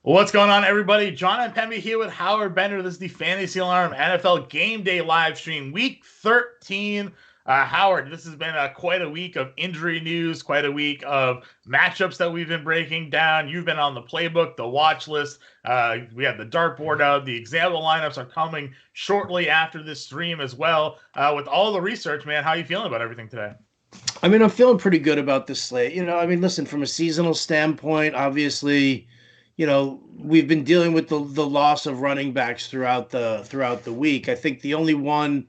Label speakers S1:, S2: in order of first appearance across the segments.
S1: What's going on, everybody? Jon Impemba here with Howard Bender. This is the Fantasy Alarm NFL Game Day live stream, Week 13. Howard, this has been quite a week of injury news, quite a week of matchups that we've been breaking down. You've been on the playbook, the watch list. We have the dartboard out. The example lineups are coming shortly after this stream as well. With all the research, man, how are you feeling about everything today?
S2: I'm feeling pretty good about this slate. Listen, from a seasonal standpoint, obviously, we've been dealing with the loss of running backs throughout the week. I think the only one,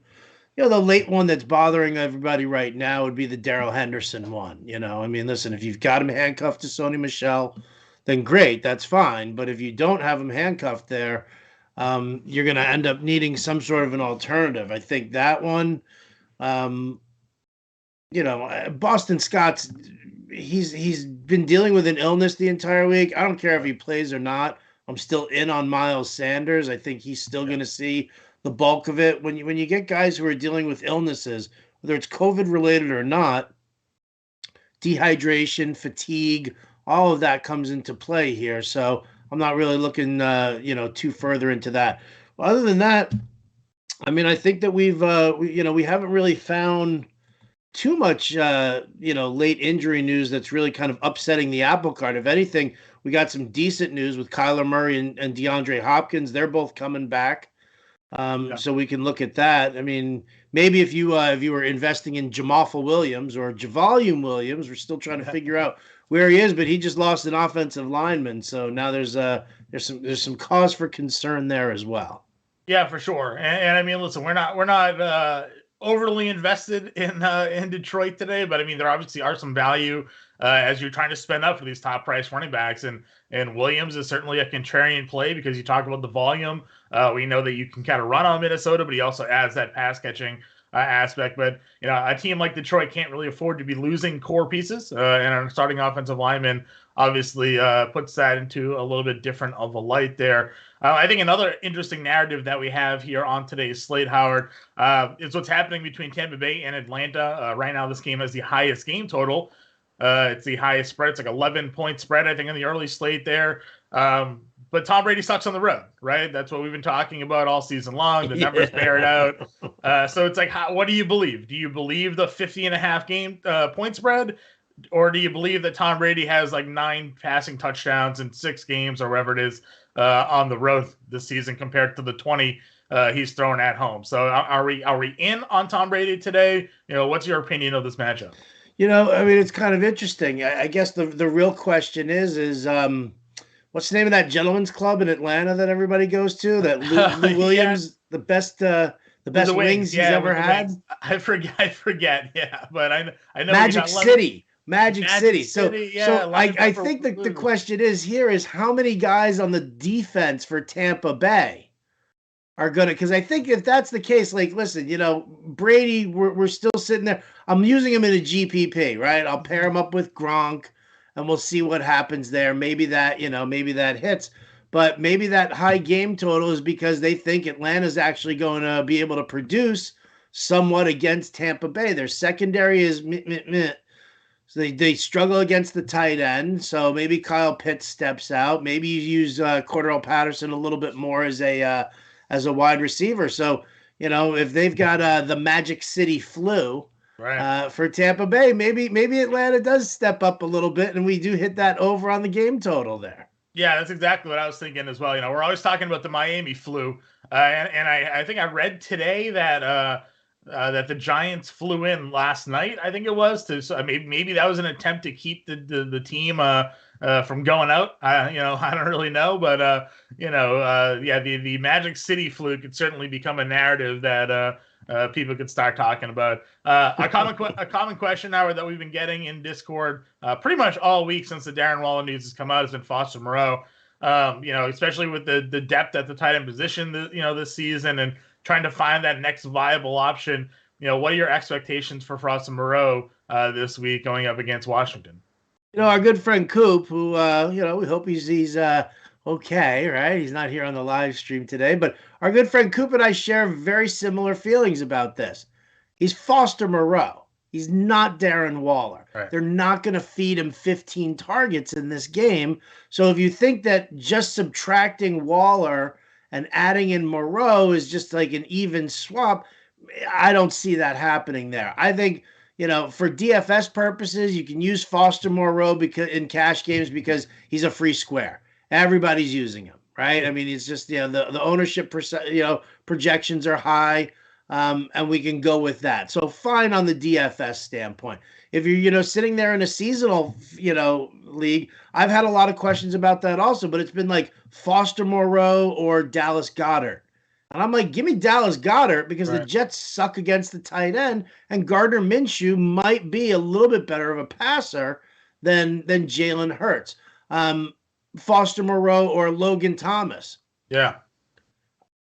S2: the late one that's bothering everybody right now would be the Darrell Henderson one. Listen, if you've got him handcuffed to Sony Michel, then great, that's fine. But if you don't have him handcuffed there, you're going to end up needing some sort of an alternative. I think that one. Boston Scott's he's been dealing with an illness the entire week. I don't care if he plays or not. I'm still in on Miles Sanders. I think he's still going to see the bulk of it. When you get guys who are dealing with illnesses, whether it's COVID related or not, dehydration, fatigue, all of that comes into play here. So I'm not really looking too further into that. Well, other than that, I think that we haven't really found too much, late injury news that's really kind of upsetting the apple cart. If anything, we got some decent news with Kyler Murray and DeAndre Hopkins. They're both coming back, so we can look at that. Maybe if you were investing in Jamalfa Williams or Javonte Williams, we're still trying to figure out where he is, but he just lost an offensive lineman, so now there's some cause for concern there as well.
S1: Yeah, for sure. And listen, we're not overly invested in Detroit today, but there obviously are some value as you're trying to spend up for these top price running backs, and Williams is certainly a contrarian play because you talk about the volume. We know that you can kind of run on Minnesota, but he also adds that pass catching aspect. But a team like Detroit can't really afford to be losing core pieces, and our starting offensive lineman obviously puts that into a little bit different of a light there. I think another interesting narrative that we have here on today's slate, Howard, is what's happening between Tampa Bay and Atlanta. Right now, this game has the highest game total. It's the highest spread. It's like 11-point spread, I think, in the early slate there. But Tom Brady sucks on the road, right? That's what we've been talking about all season long. The numbers bear it out. So it's like, what do you believe? Do you believe the 50.5 game point spread? Or do you believe that Tom Brady has like 9 passing touchdowns in 6 games or whatever it is on the road this season compared to the 20 he's thrown at home? So are we in on Tom Brady today? What's your opinion of this matchup?
S2: It's kind of interesting. I guess the real question is what's the name of that gentleman's club in Atlanta that everybody goes to? That Lou Williams, yeah. the best wings he's ever had.
S1: I forget. Yeah, but I know
S2: Magic City. Magic City. Yeah, so I think the question is how many guys on the defense for Tampa Bay are going to, because I think if that's the case, like, listen, Brady, we're still sitting there. I'm using him in a GPP, right? I'll pair him up with Gronk and we'll see what happens there. Maybe that hits, but maybe that high game total is because they think Atlanta's actually going to be able to produce somewhat against Tampa Bay. Their secondary is meh. So they struggle against the tight end. So maybe Kyle Pitts steps out. Maybe you use Cordarrelle Patterson a little bit more as a wide receiver. So, if they've got the Magic City flu for Tampa Bay, maybe Atlanta does step up a little bit and we do hit that over on the game total there.
S1: Yeah, that's exactly what I was thinking as well. We're always talking about the Miami flu. And I think I read today that the Giants flew in last night, I think it was, so maybe that was an attempt to keep the team from going out. I don't really know, but the Magic City flu could certainly become a narrative that people could start talking about. A common question, Howard, that we've been getting in Discord pretty much all week since the Darren Waller news has come out has been Foster Moreau. Especially with the depth at the tight end position, this season, and trying to find that next viable option. What are your expectations for Foster Moreau this week going up against Washington?
S2: Our good friend Coop, who we hope he's okay, right? He's not here on the live stream today, but our good friend Coop and I share very similar feelings about this. He's Foster Moreau. He's not Darren Waller.
S1: Right.
S2: They're not going to feed him 15 targets in this game. So if you think that just subtracting Waller and adding in Moreau is just like an even swap, I don't see that happening there. I think, for DFS purposes, you can use Foster Moreau because in cash games because he's a free square. Everybody's using him, right? I mean, it's just, the ownership projections are high. And we can go with that. So fine on the DFS standpoint. If you're, sitting there in a seasonal, league, I've had a lot of questions about that also, but it's been like Foster Moreau or Dallas Goedert. And I'm like, give me Dallas Goedert because the Jets suck against the tight end, and Gardner Minshew might be a little bit better of a passer than Jalen Hurts. Foster Moreau or Logan Thomas.
S1: Yeah.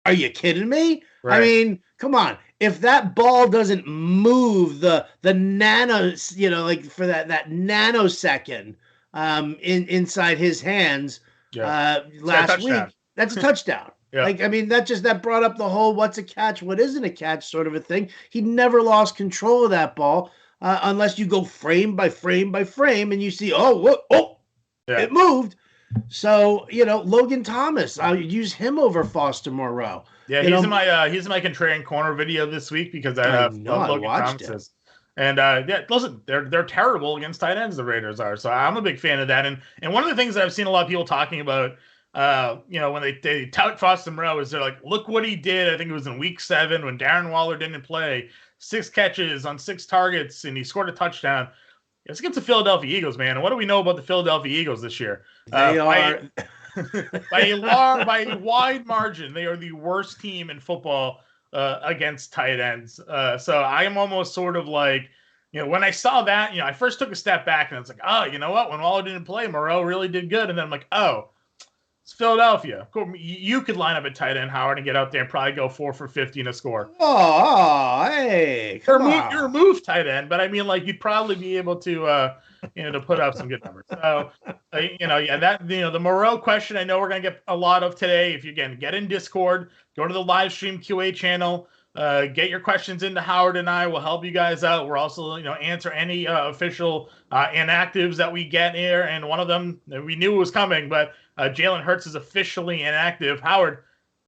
S2: Are you kidding me? Right. I mean, come on. If that ball doesn't move the nano, for that nanosecond inside his hands last week, that's a touchdown. Yeah. That brought up the whole what's a catch, what isn't a catch sort of a thing. He never lost control of that ball unless you go frame by frame by frame and you see, it moved. So, Logan Thomas, I'll use him over Foster Moreau.
S1: Yeah, he's in my contrarian corner video this week because I love Logan Thomas. And listen, they're terrible against tight ends, the Raiders are. So I'm a big fan of that. And one of the things that I've seen a lot of people talking about, when they tout Foster Moreau is they're like, look what he did. I think it was in week 7 when Darren Waller didn't play, 6 catches on 6 targets, and he scored a touchdown. It's against the Philadelphia Eagles, man. And what do we know about the Philadelphia Eagles this year?
S2: They are
S1: by a wide margin, they are the worst team in football against tight ends. So I am almost sort of like, when I saw that, I first took a step back and it's like, oh, you know what? When Waller didn't play, Moreau really did good. And then I'm like, oh, it's Philadelphia. You could line up at tight end, Howard, and get out there and probably go 4 for 50 and a score.
S2: Oh, hey,
S1: you're a move tight end, but I mean, like, you'd probably be able to, to put up some good numbers. So, the Moreau question, I know we're gonna get a lot of today. If you get in Discord, go to the live stream QA channel, get your questions into Howard and I will help you guys out. We're also, answer any official inactives that we get here, and one of them we knew was coming, but Jalen Hurts is officially inactive. Howard,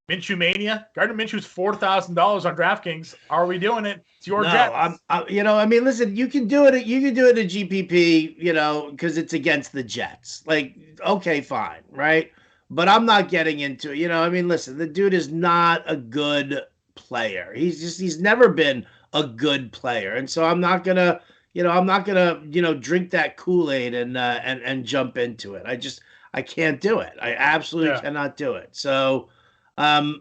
S1: Minshew Mania. Gardner Minshew's $4,000 on DraftKings. Are we doing it? It's your Jets.
S2: Listen, you can do it. You can do it at GPP, because it's against the Jets. Like, okay, fine, right? But I'm not getting into it. Listen, the dude is not a good player. He's never been a good player, and so I'm not gonna drink that Kool-Aid and jump into it. I can't do it. I absolutely cannot do it. So, I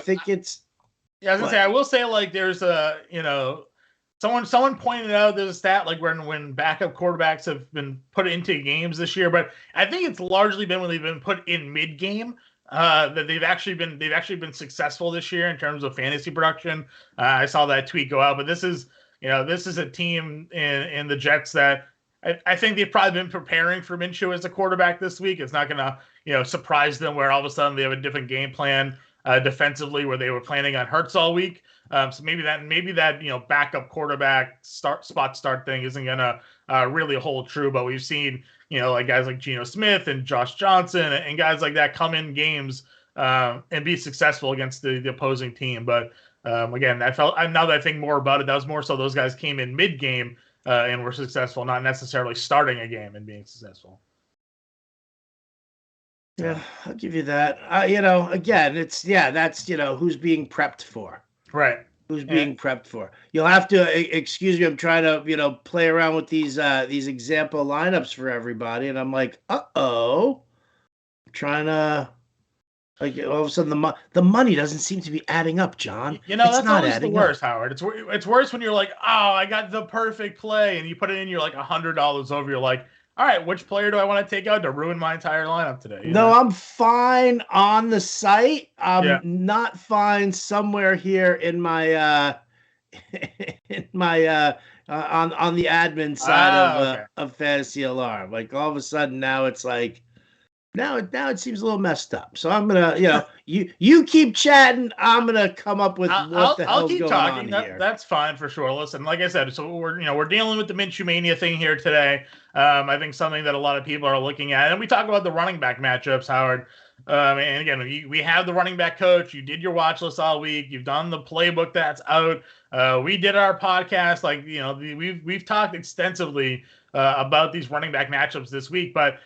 S2: think it's.
S1: Yeah, I was gonna say. I will say, like, there's someone pointed out there's a stat like when backup quarterbacks have been put into games this year, but I think it's largely been when they've been put in mid game. That they've actually been successful this year in terms of fantasy production. I saw that tweet go out, but this is a team in the Jets that I think they've probably been preparing for Minshew as a quarterback this week. It's not going to, surprise them where all of a sudden they have a different game plan defensively where they were planning on Hurts all week. So maybe that backup quarterback spot start thing isn't going to really hold true. But we've seen, like guys like Geno Smith and Josh Johnson and guys like that come in games and be successful against the opposing team. But again, now that I think more about it, that was more so those guys came in mid game. And were successful, not necessarily starting a game and being successful.
S2: Yeah, I'll give you that. Again, that's who's being prepped for.
S1: Right.
S2: Who's being prepped for. You'll have to excuse me. I'm trying to play around with these example lineups for everybody, and I'm like, I'm trying to. Like all of a sudden, the money doesn't seem to be adding up, John.
S1: That's not always the worst, Howard. It's worse when you're like, oh, I got the perfect play, and you put it in, you're like $100 over. You're like, all right, which player do I want to take out to ruin my entire lineup today?
S2: No, I'm fine on the site. I'm not fine somewhere here in my on the admin side of Fantasy Alarm. Like all of a sudden now it's like, Now it seems a little messed up. So I'm gonna, you keep chatting. I'm gonna come up with what the hell's
S1: keep
S2: going
S1: talking.
S2: on here.
S1: That's fine for sure. Listen, like I said, so we're dealing with the Minshew mania thing here today. I think something that a lot of people are looking at, and we talk about the running back matchups, Howard. And again, we have the running back coach. You did your watch list all week. You've done the playbook that's out. We did our podcast. Like we've talked extensively about these running back matchups this week, but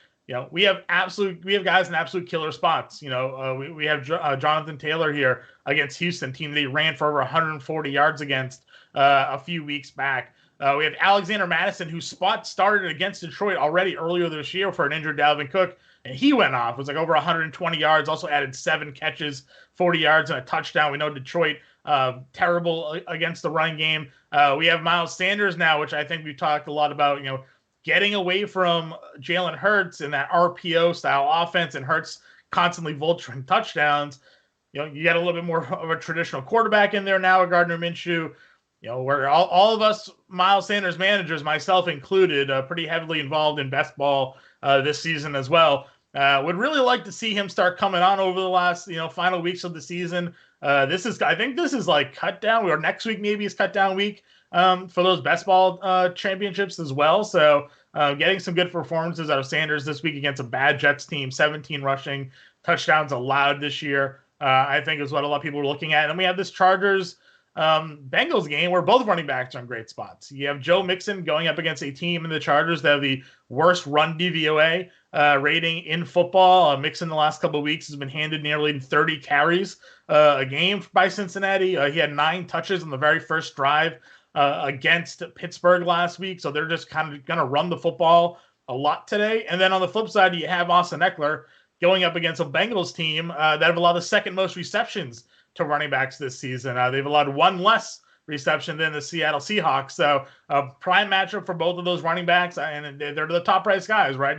S1: we have guys in absolute killer spots. We have Jonathan Taylor here against Houston, team that he ran for over 140 yards against a few weeks back. We have Alexander Madison, whose spot started against Detroit already earlier this year for an injured Dalvin Cook, and he went off. It was like over 120 yards, also added 7 catches, 40 yards, and a touchdown. We know Detroit, terrible against the running game. We have Miles Sanders now, which I think we've talked a lot about, getting away from Jalen Hurts in that RPO style offense and Hurts constantly vulturing touchdowns. You got a little bit more of a traditional quarterback in there now, Gardner Minshew. Where all of us Miles Sanders managers, myself included, pretty heavily involved in best ball this season as well. Would really like to see him start coming on over the last, final weeks of the season. I think this is like cut down, or next week maybe is cut down week for those best ball championships as well. So getting some good performances out of Sanders this week against a bad Jets team, 17 rushing touchdowns allowed this year, I think is what a lot of people are looking at. And then we have this Chargers Bengals game where both running backs are in great spots. You have Joe Mixon going up against a team in the Chargers that have the worst run DVOA rating in football. Mixon the last couple of weeks has been handed nearly 30 carries a game by Cincinnati. He had 9 touches on the very first drive against Pittsburgh last week. So they're just kind of going to run the football a lot today. And then on the flip side, you have Austin Eckler going up against a Bengals team that have allowed the second most receptions to running backs this season. They've allowed 1 less reception than the Seattle Seahawks. So prime matchup for both of those running backs, and they're the top price guys, right?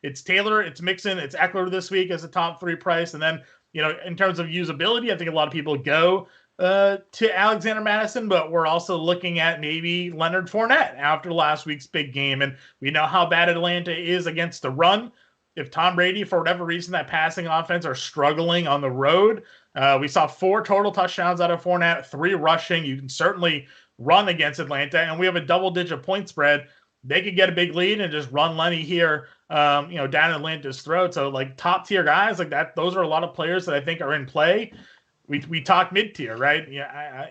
S1: It's Taylor, it's Mixon, it's Eckler this week as a top 3 price. And then, in terms of usability, I think a lot of people go to Alexander Madison, but we're also looking at maybe Leonard Fournette after last week's big game. And we know how bad Atlanta is against the run. If Tom Brady, for whatever reason, that passing offense are struggling on the road, we saw 4 total touchdowns out of Fournette, 3 rushing. You can certainly run against Atlanta, and we have a double-digit point spread. They could get a big lead and just run Lenny here, down Atlanta's throat. So, like, top-tier guys like that, those are a lot of players that I think are in play. We talked mid-tier, right?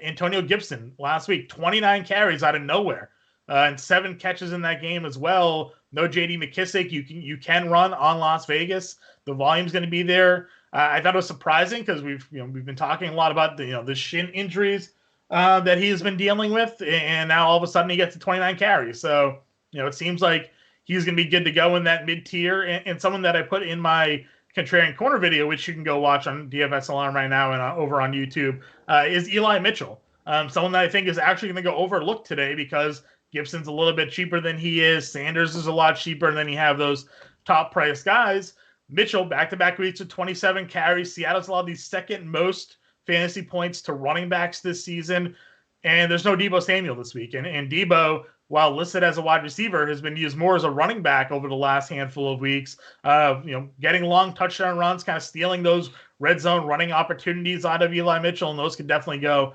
S1: Antonio Gibson last week, 29 carries out of nowhere, and 7 catches in that game as well. No J.D. McKissick. You can run on Las Vegas. The volume's going to be there. I thought it was surprising because we've been talking a lot about the shin injuries that he's been dealing with, and now all of a sudden he gets to 29 carries. So it seems like he's going to be good to go in that mid tier. And someone that I put in my Contrarian Corner video, which you can go watch on DFS Alarm right now and over on YouTube, is Eli Mitchell. Someone that I think is actually going to go overlooked today because Gibson's a little bit cheaper than he is. Sanders is a lot cheaper, and then you have those top price guys. Mitchell, back-to-back weeks with 27 carries. Seattle's allowed the second most fantasy points to running backs this season. And there's no Deebo Samuel this week. And Deebo, while listed as a wide receiver, has been used more as a running back over the last handful of weeks. Getting long touchdown runs, kind of stealing those red zone running opportunities out of Eli Mitchell, and those could definitely go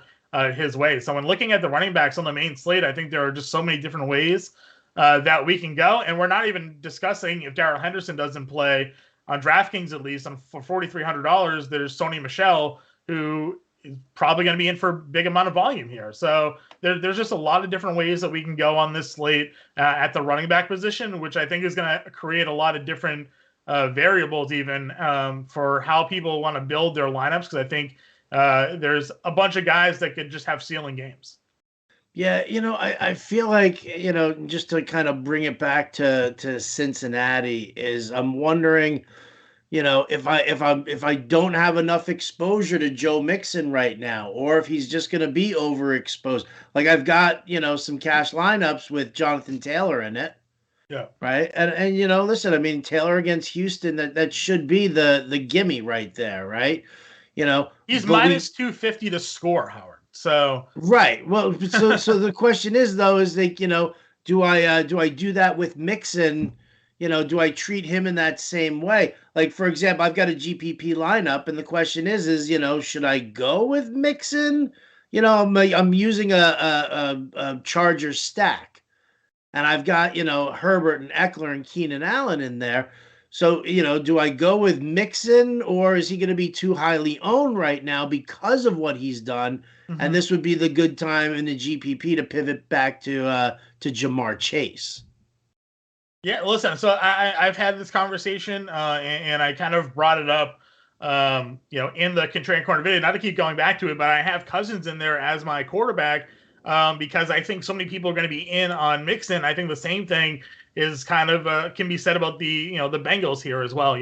S1: his way. So when looking at the running backs on the main slate, I think there are just so many different ways that we can go. And we're not even discussing if Darrell Henderson doesn't play. On DraftKings, at least, for $4,300, there's Sony Michel, who is probably going to be in for a big amount of volume here. So there's just a lot of different ways that we can go on this slate at the running back position, which I think is going to create a lot of different variables even for how people want to build their lineups, because I think there's a bunch of guys that could just have ceiling games.
S2: Yeah, I feel like, just to kind of bring it back to Cincinnati, is I'm wondering, if I don't have enough exposure to Joe Mixon right now, or if he's just going to be overexposed. Like I've got, some cash lineups with Jonathan Taylor in it.
S1: Yeah.
S2: Right. And listen, I mean, Taylor against Houston, that should be the gimme right there, right?
S1: He's minus 250 to score, Howard. So
S2: right. Well, so the question is though, is like, do I do that with Mixon, do I treat him in that same way? Like, for example, I've got a GPP lineup, and the question is, should I go with Mixon? I'm using a Charger stack, and I've got, Herbert and Eckler and Keenan Allen in there. So, do I go with Mixon, or is he going to be too highly owned right now because of what he's done? Mm-hmm. And this would be the good time in the GPP to pivot back to Jamar Chase.
S1: Yeah, listen, so I've had this conversation, and I kind of brought it up, in the Contrarian Corner video, not to keep going back to it, but I have Cousins in there as my quarterback, because I think so many people are going to be in on Mixon. I think the same thing is kind of can be said about the Bengals here as well.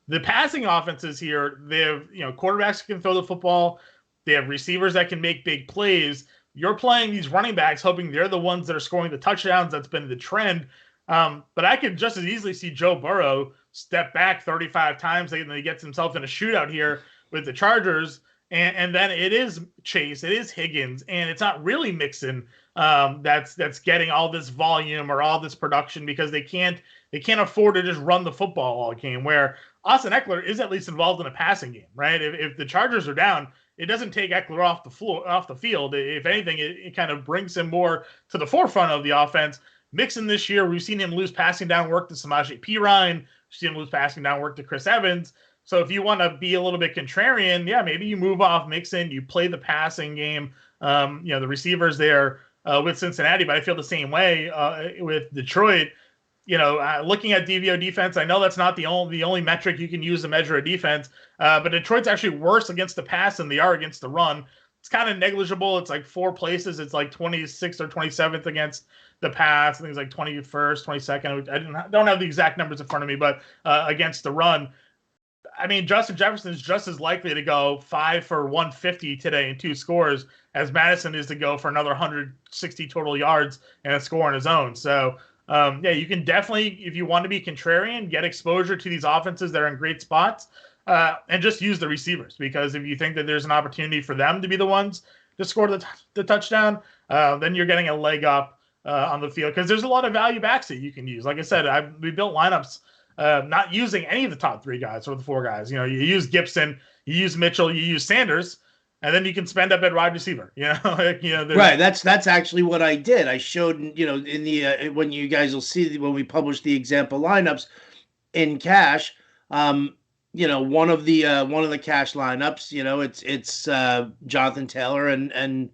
S1: The passing offenses here, they have, quarterbacks who can throw the football. They have receivers that can make big plays. You're playing these running backs hoping they're the ones that are scoring the touchdowns. That's been the trend. But I could just as easily see Joe Burrow step back 35 times and he gets himself in a shootout here with the Chargers. And then it is Chase, it is Higgins, and it's not really Mixon that's getting all this volume or all this production because they can't afford to just run the football all game, where Austin Eckler is at least involved in a passing game, right? If the Chargers are down, it doesn't take Eckler off the field. If anything, it kind of brings him more to the forefront of the offense. Mixon this year, we've seen him lose passing down work to Samaje Perine. We've seen him lose passing down work to Chris Evans. So if you want to be a little bit contrarian, yeah, maybe you move off Mixon, you play the passing game. The receivers there with Cincinnati, but I feel the same way with Detroit. Looking at DVO defense, I know that's not the only metric you can use to measure a defense, but Detroit's actually worse against the pass than they are against the run. It's kind of negligible. It's like 4 places. It's like 26th or 27th against the pass. I think it's like 21st, 22nd. I don't have the exact numbers in front of me, but against the run, I mean, Justin Jefferson is just as likely to go 5 for 150 today and 2 scores as Madison is to go for another 160 total yards and a score on his own. So, you can definitely, if you want to be contrarian, get exposure to these offenses that are in great spots and just use the receivers, because if you think that there's an opportunity for them to be the ones to score the touchdown, then you're getting a leg up on the field, because there's a lot of value backs that you can use. Like I said, we built lineups not using any of the top 3 guys or the 4 guys. You use Gibson, you use Mitchell, you use Sanders, and then you can spend up at wide receiver.
S2: Right. That's actually what I did. I showed, in the when you guys will see when we publish the example lineups in cash. One of the cash lineups. It's Jonathan Taylor and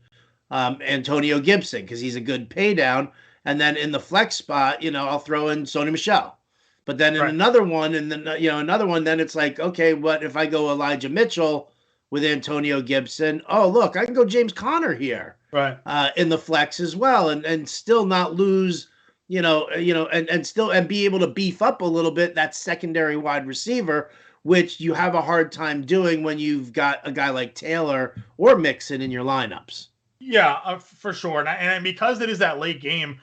S2: Antonio Gibson, because he's a good pay down. And then in the flex spot, I'll throw in Sony Michel. But then in another one, and then then it's like, okay, what if I go Elijah Mitchell with Antonio Gibson? Oh, look, I can go James Conner here,
S1: right?
S2: In the flex as well, and still not lose, and still be able to beef up a little bit that secondary wide receiver, which you have a hard time doing when you've got a guy like Taylor or Mixon in your lineups.
S1: Yeah, for sure, and because it is that late game,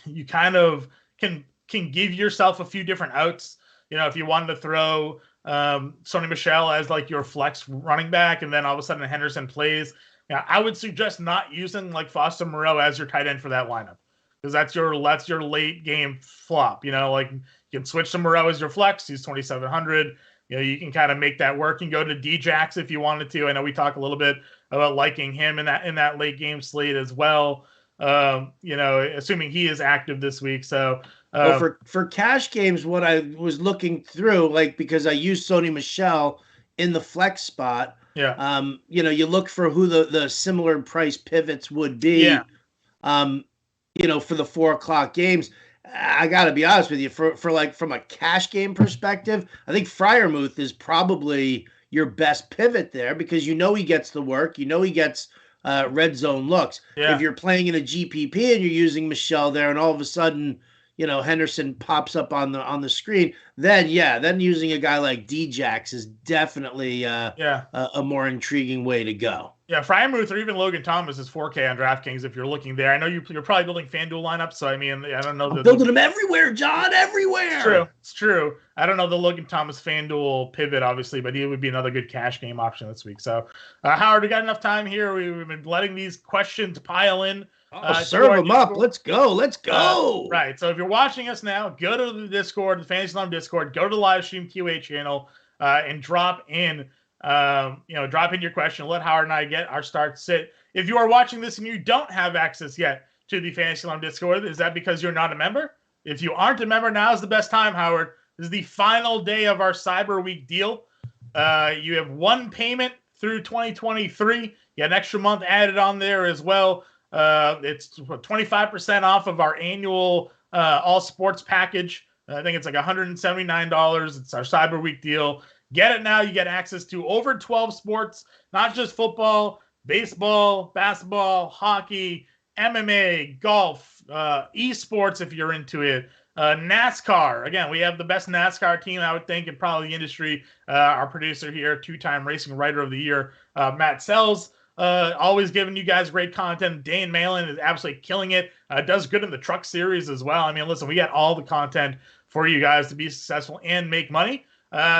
S1: you kind of can give yourself a few different outs. If you wanted to throw Sony Michel as like your flex running back, and then all of a sudden Henderson plays, I would suggest not using like Foster Moreau as your tight end for that lineup, because that's your late game flop. Like you can switch to Moreau as your flex. He's 2,700. You can kind of make that work and go to Djax if you wanted to. I know we talk a little bit about liking him in that late game slate as well. Assuming he is active this week. So
S2: for cash games, what I was looking through, like, because I used Sony Michel in the flex spot.
S1: Yeah.
S2: You look for who the similar price pivots would be.
S1: Yeah.
S2: For the 4 o'clock games. I got to be honest with you, for like from a cash game perspective, I think Freiermuth is probably your best pivot there, because he gets the work, he gets red zone looks.
S1: Yeah.
S2: If you're playing in a GPP and you're using Michel there, and all of a sudden, Henderson pops up on the screen, then using a guy like Djax is definitely a more intriguing way to go.
S1: Yeah, Freiermuth or even Logan Thomas is 4K on DraftKings if you're looking there. I know you're probably building FanDuel lineups, so I mean, I don't know.
S2: I'm building them everywhere, John, everywhere.
S1: It's true. I don't know the Logan Thomas FanDuel pivot, obviously, but he would be another good cash game option this week. So, Howard, we got enough time here. We've been letting these questions pile in
S2: Serve them up. Let's go. Let's go.
S1: Right. So if you're watching us now, go to the Discord, the Fantasy Alarm Discord, go to the live stream QA channel, and drop in your question. Let Howard and I get our start sit. If you are watching this and you don't have access yet to the Fantasy Alarm Discord, is that because you're not a member? If you aren't a member, now is the best time, Howard. This is the final day of our Cyber Week deal. You have one payment through 2023. You get an extra month added on there as well. It's 25% off of our annual all sports package. I think it's like $179. It's our Cyber Week deal. Get it now. You get access to over 12 sports, not just football, baseball, basketball, hockey, MMA, golf, esports if you're into it, NASCAR. Again, we have the best NASCAR team, I would think, in probably the industry. Our producer here, two-time Racing Writer of the Year, Matt Sells, always giving you guys great content. Dane Malin is absolutely killing it. Does good in the truck series as well. I mean, listen, we got all the content for you guys to be successful and make money.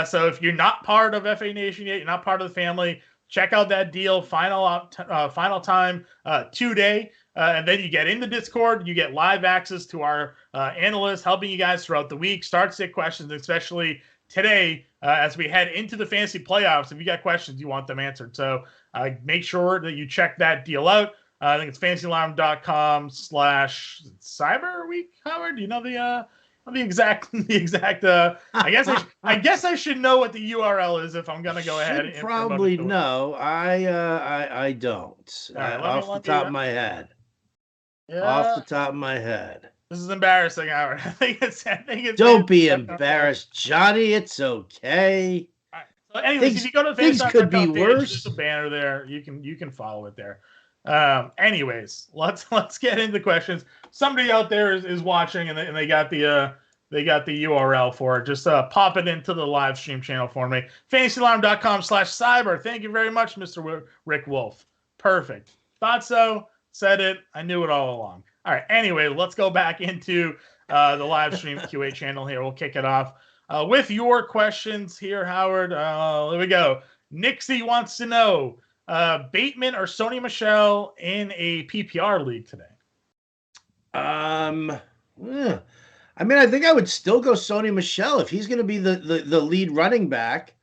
S1: So if you're not part of FA Nation yet, you're not part of the family, check out that deal. Final time today. And then you get in the Discord. You get live access to our analysts helping you guys throughout the week. Start sit questions, especially today as we head into the fantasy playoffs. If you got questions, you want them answered. So make sure that you check that deal out. I think it's fantasyalarm.com/Cyber Week. Howard, do you know the exact I guess I should know what the URL is if I'm gonna go ahead and
S2: probably know. I don't. Right, off the top of my head. Yeah. Off the top of my head.
S1: This is embarrassing, Howard. I think it's
S2: don't be embarrassed, Johnny. It's okay.
S1: All right. So anyways, if you go to the
S2: things could be worse.
S1: There's a banner there. You can follow it there. Anyways, let's get into the questions. Somebody out there is watching and they got the URL for it. Just pop it into the live stream channel for me. FantasyAlarm.com/cyber. Thank you very much, Mr. Rick Wolf. Perfect. Thought so. Said it. I knew it all along. All right. Anyway, let's go back into the live stream QA channel here. We'll kick it off with your questions here, Howard. Here we go. Nixie wants to know, Bateman or Sony Michel in a PPR league today?
S2: I mean, I think I would still go Sony Michel if he's going to be the lead running back.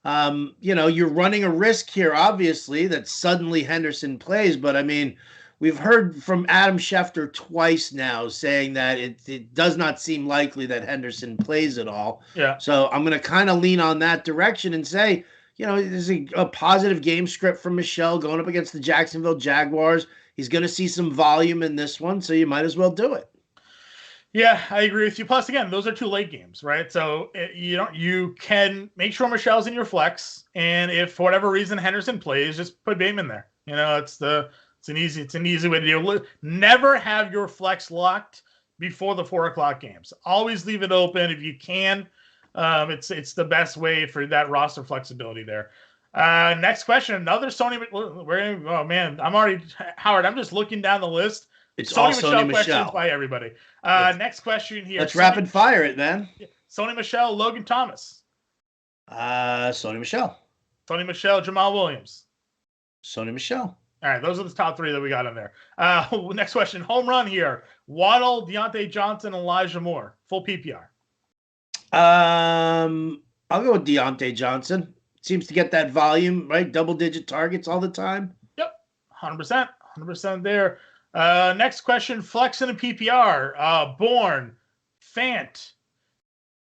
S2: You're running a risk here, obviously, that suddenly Henderson plays. But, I mean, we've heard from Adam Schefter twice now saying that it does not seem likely that Henderson plays at all.
S1: Yeah.
S2: So I'm going to kind of lean on that direction and say, there's a positive game script from Michel going up against the Jacksonville Jaguars. He's going to see some volume in this one, so you might as well do it.
S1: Yeah, I agree with you. Plus, again, those are two late games, right? So you can make sure Michel's in your flex, and if for whatever reason Henderson plays, just put Bateman there. It's an easy way to do it. Never have your flex locked before the 4:00 games. Always leave it open if you can. It's the best way for that roster flexibility there. Next question, another Sony. Oh man, Howard. I'm just looking down the list.
S2: It's Sony Michel
S1: questions by everybody. Next question here.
S2: Let's rapid fire it, man.
S1: Sony Michel, Logan Thomas.
S2: Sony Michel.
S1: Sony Michel, Jamal Williams.
S2: Sony Michel.
S1: All right, those are the top three that we got in there. Next question, home run here. Waddle, Deontay Johnson, Elijah Moore. Full PPR.
S2: I'll go with Deontay Johnson. Seems to get that volume, right? Double-digit targets all the time.
S1: Yep, 100% there. Next question, flex in a PPR. Bourne, Fant,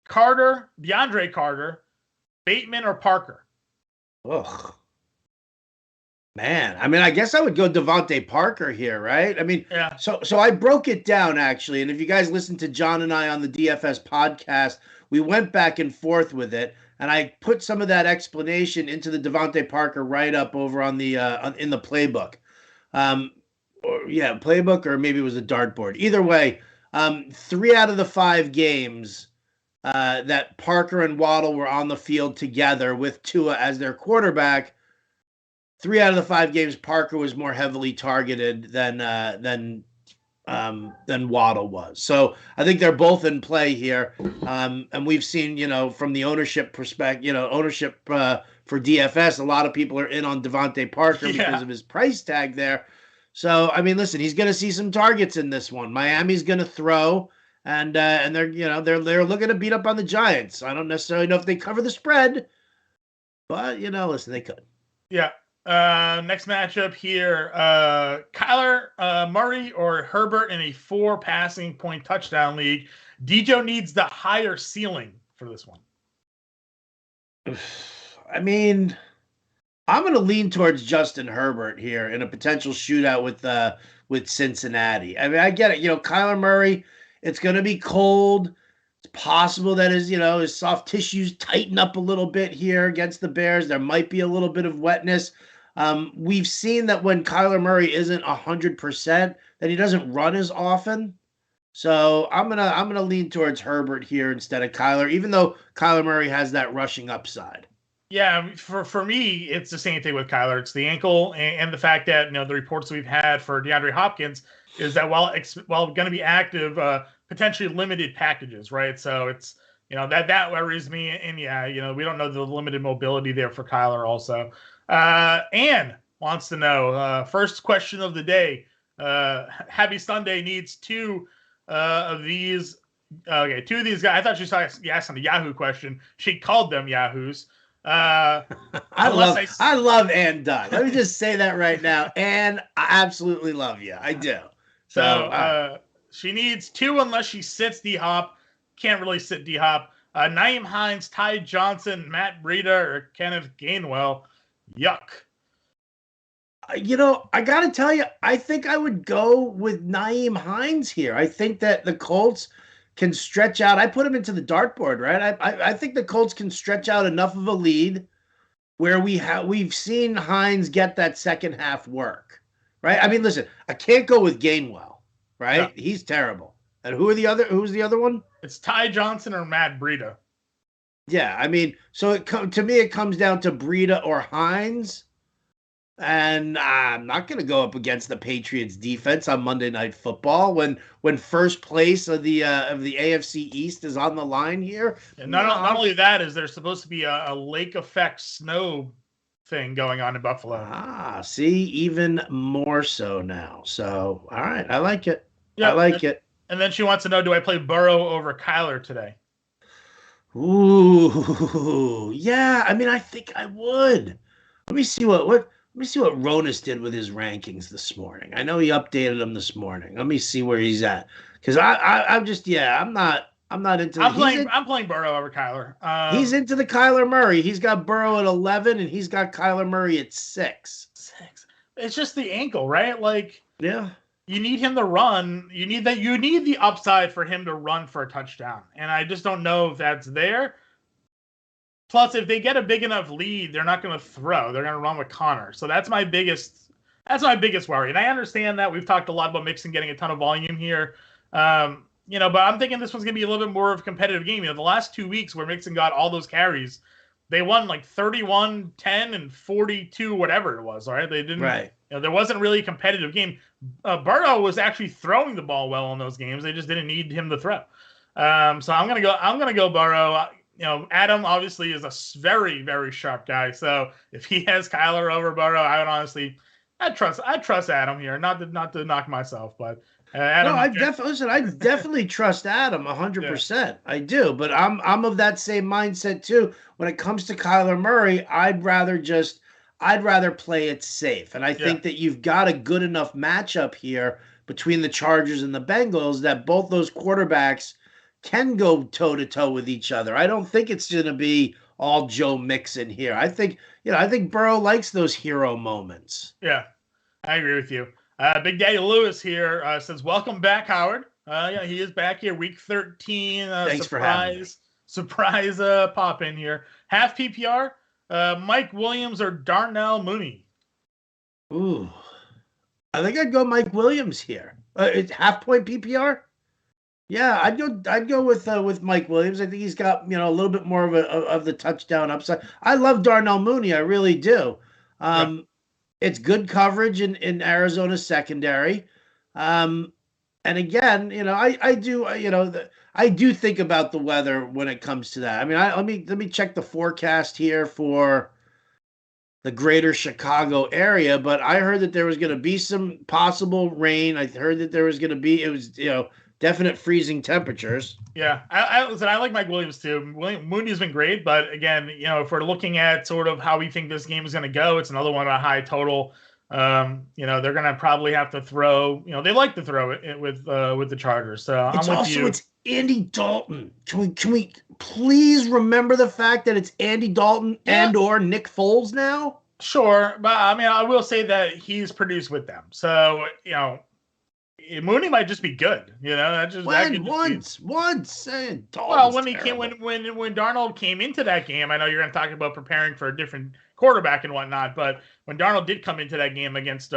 S1: Carter, DeAndre Carter, Bateman, or Parker?
S2: Ugh. Man, I mean, I guess I would go Devontae Parker here, right? I mean,
S1: yeah.
S2: So I broke it down, actually, and if you guys listen to John and I on the DFS podcast, we went back and forth with it, and I put some of that explanation into the Devontae Parker write-up over on the in the playbook. Playbook, or maybe it was a dartboard. Either way, 3 out of the 5 games that Parker and Waddle were on the field together with Tua as their quarterback, 3 out of the 5 games Parker was more heavily targeted than Waddle was. So I think they're both in play here, and we've seen, from the ownership perspective, ownership for DFS, a lot of people are in on Devontae Parker because of his price tag there. So, I mean, listen, he's going to see some targets in this one. Miami's going to throw, and they're looking to beat up on the Giants. I don't necessarily know if they cover the spread, but listen, they could.
S1: Yeah. Next matchup here, Kyler Murray or Herbert in a 4 passing point touchdown league. Dejo needs the higher ceiling for this one.
S2: I mean, I'm going to lean towards Justin Herbert here in a potential shootout with Cincinnati. I mean, I get it. Kyler Murray, it's going to be cold. It's possible that his soft tissues tighten up a little bit here against the Bears. There might be a little bit of wetness. We've seen that when Kyler Murray isn't 100%, that he doesn't run as often. So I'm gonna lean towards Herbert here instead of Kyler, even though Kyler Murray has that rushing upside.
S1: Yeah, for me, it's the same thing with Kyler. It's the ankle and the fact that the reports we've had for Deandre Hopkins is that while going to be active, potentially limited packages, right? So it's that worries me. And we don't know the limited mobility there for Kyler also. Ann wants to know, first question of the day. Happy Sunday needs two of these. Okay, 2 of these guys. I thought she saw yes on the Yahoo question. She called them Yahoos.
S2: I love Ann Dunn. Let me just say that right now. Ann, I absolutely love you. I do.
S1: So she needs 2 unless she sits D-Hop. Can't really sit D-Hop. Nyheim Hines, Ty Johnson, Matt Breida, or Kenneth Gainwell. Yuck.
S2: I got to tell you, I think I would go with Nyheim Hines here. I think that the Colts can stretch out. I put him into the dartboard, right? I think the Colts can stretch out enough of a lead where we've seen Hines get that second half work, right? I mean, listen, I can't go with Gainwell, right? Yeah. He's terrible. And who's the other one?
S1: It's Ty Johnson or Matt Breida.
S2: Yeah, I mean, so to me, it comes down to Breida or Hines. And I'm not going to go up against the Patriots defense on Monday Night Football when first place of the AFC East is on the line here.
S1: And not only that, is there supposed to be a lake effect snow thing going on in Buffalo.
S2: See, even more so now. So, all right, I like it. Yep. I like it.
S1: And then she wants to know, do I play Burrow over Kyler today?
S2: Ooh, yeah. I mean, I think I would. Let me see what Ronis did with his rankings this morning. I know he updated them this morning. Let me see where he's at, because I'm not into.
S1: I'm playing Burrow over Kyler.
S2: He's into the Kyler Murray. He's got Burrow at 11, and he's got Kyler Murray at 6.
S1: It's just the ankle, right? Like,
S2: yeah,
S1: you need him to run. You need the upside for him to run for a touchdown, and I just don't know if that's there. Plus, if they get a big enough lead, they're not going to throw. They're going to run with Connor. So that's my biggest worry. And I understand that. We've talked a lot about Mixon getting a ton of volume here. But I'm thinking this one's going to be a little bit more of a competitive game. The last 2 weeks where Mixon got all those carries, they won like 31-10 and 42 whatever it was, all right? They didn't.
S2: Right.
S1: There wasn't really a competitive game. Burrow was actually throwing the ball well in those games. They just didn't need him to throw. So I'm going to go Burrow. Adam obviously is a very, very sharp guy. So if he has Kyler over Burrow, I trust Adam here. Not to knock myself, but Adam.
S2: No, I definitely trust Adam 100%. Yeah. I do, but I'm of that same mindset too. When it comes to Kyler Murray, I'd rather play it safe, and I think that you've got a good enough matchup here between the Chargers and the Bengals that both those quarterbacks can go toe-to-toe with each other. I don't think it's going to be all Joe Mixon here. I think Burrow likes those hero moments.
S1: Yeah, I agree with you. Big Daddy Lewis here says, welcome back, Howard. Yeah, he is back here, week 13.
S2: Thanks for having me.
S1: Surprise pop in here. Half PPR, Mike Williams or Darnell Mooney?
S2: Ooh, I think I'd go Mike Williams here. It's half-point PPR? Yeah, I'd go with Mike Williams. I think he's got a little bit more of the touchdown upside. I love Darnell Mooney, I really do. It's good coverage in Arizona's secondary, and again, I do think about the weather when it comes to that. I mean, let me check the forecast here for the greater Chicago area, but I heard that there was going to be some possible rain. I heard that there was going to be, it was, definite freezing temperatures.
S1: Yeah, listen, I like Mike Williams too. Mooney's been great, but again, if we're looking at sort of how we think this game is going to go, it's another one at a high total. They're going to probably have to throw. They like to throw it with the Chargers. So I'm with you.
S2: It's Andy Dalton. Can we please remember the fact that it's Andy Dalton and or Nick Foles now?
S1: Sure, but I mean, I will say that he's produced with them. So Mooney might just be good, once. Well, when he came, when Darnold came into that game, I know you're going to talk about preparing for a different quarterback and whatnot, but when Darnold did come into that game against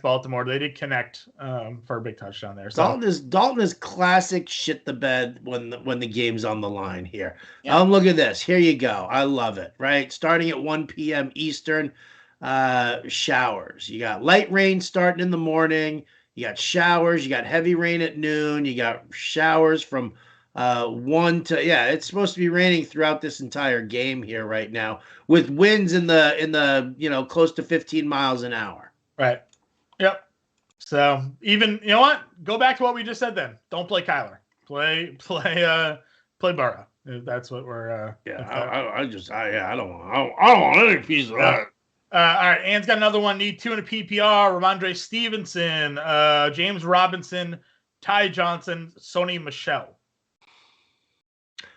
S1: Baltimore, they did connect for a big touchdown there. So
S2: Dalton is classic shit the bed when the game's on the line here. Yeah. Look at this. Here you go. I love it. Right, starting at 1 p.m. Eastern. Showers. You got light rain starting in the morning. You got showers, you got heavy rain at noon, you got showers from 1 to it's supposed to be raining throughout this entire game here right now with winds in the close to 15 miles an hour.
S1: Right. Yep. So even go back to what we just said then. Don't play Kyler. Play Burrow. That's what we're
S2: I don't want any piece of that.
S1: All right, Ann's got another one. Need 2 in a PPR. Ramondre Stevenson, James Robinson, Ty Johnson, Sony Michel.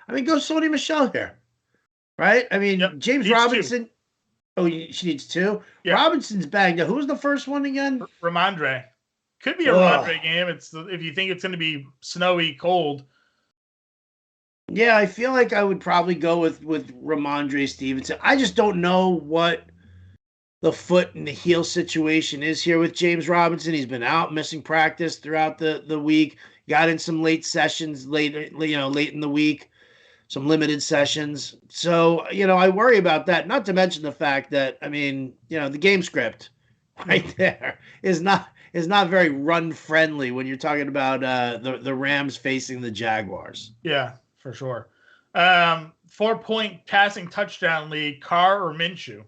S2: I mean, go Sony Michel here, right? I mean, James Robinson. 2. Oh, she needs 2? Yeah. Robinson's banged up. Who was the first one again?
S1: Ramondre. Could be a Ramondre game. It's if you think it's going to be snowy, cold.
S2: Yeah, I feel like I would probably go with Ramondre Stevenson. I just don't know what the foot and the heel situation is here with James Robinson. He's been out missing practice throughout the week. Got in some late sessions late in the week, some limited sessions. So, I worry about that. Not to mention the fact that, the game script right there is not very run friendly when you're talking about the Rams facing the Jaguars.
S1: Yeah, for sure. 4-point passing touchdown lead, Carr or Minshew?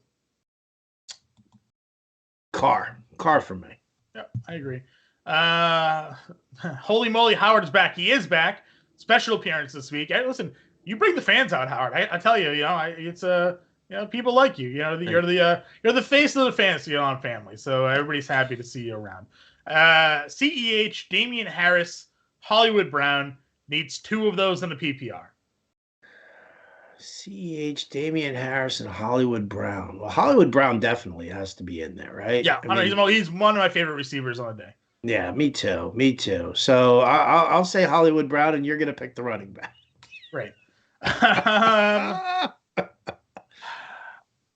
S2: Carr for me.
S1: Yep, I agree. Holy moly, Howard is back. He is back. Special appearance this week. Hey, listen, you bring the fans out, Howard. I tell you, it's people like you. You're the face of the fantasy on family. So everybody's happy to see you around. CEH, Damien Harris, Hollywood Brown needs 2 of those in the PPR.
S2: CH, Damien Harris, and Hollywood Brown. Well, Hollywood Brown definitely has to be in there, right?
S1: Yeah, he's one of my favorite receivers on the day.
S2: Yeah, me too. So I'll say Hollywood Brown, and you're going to pick the running back.
S1: Right.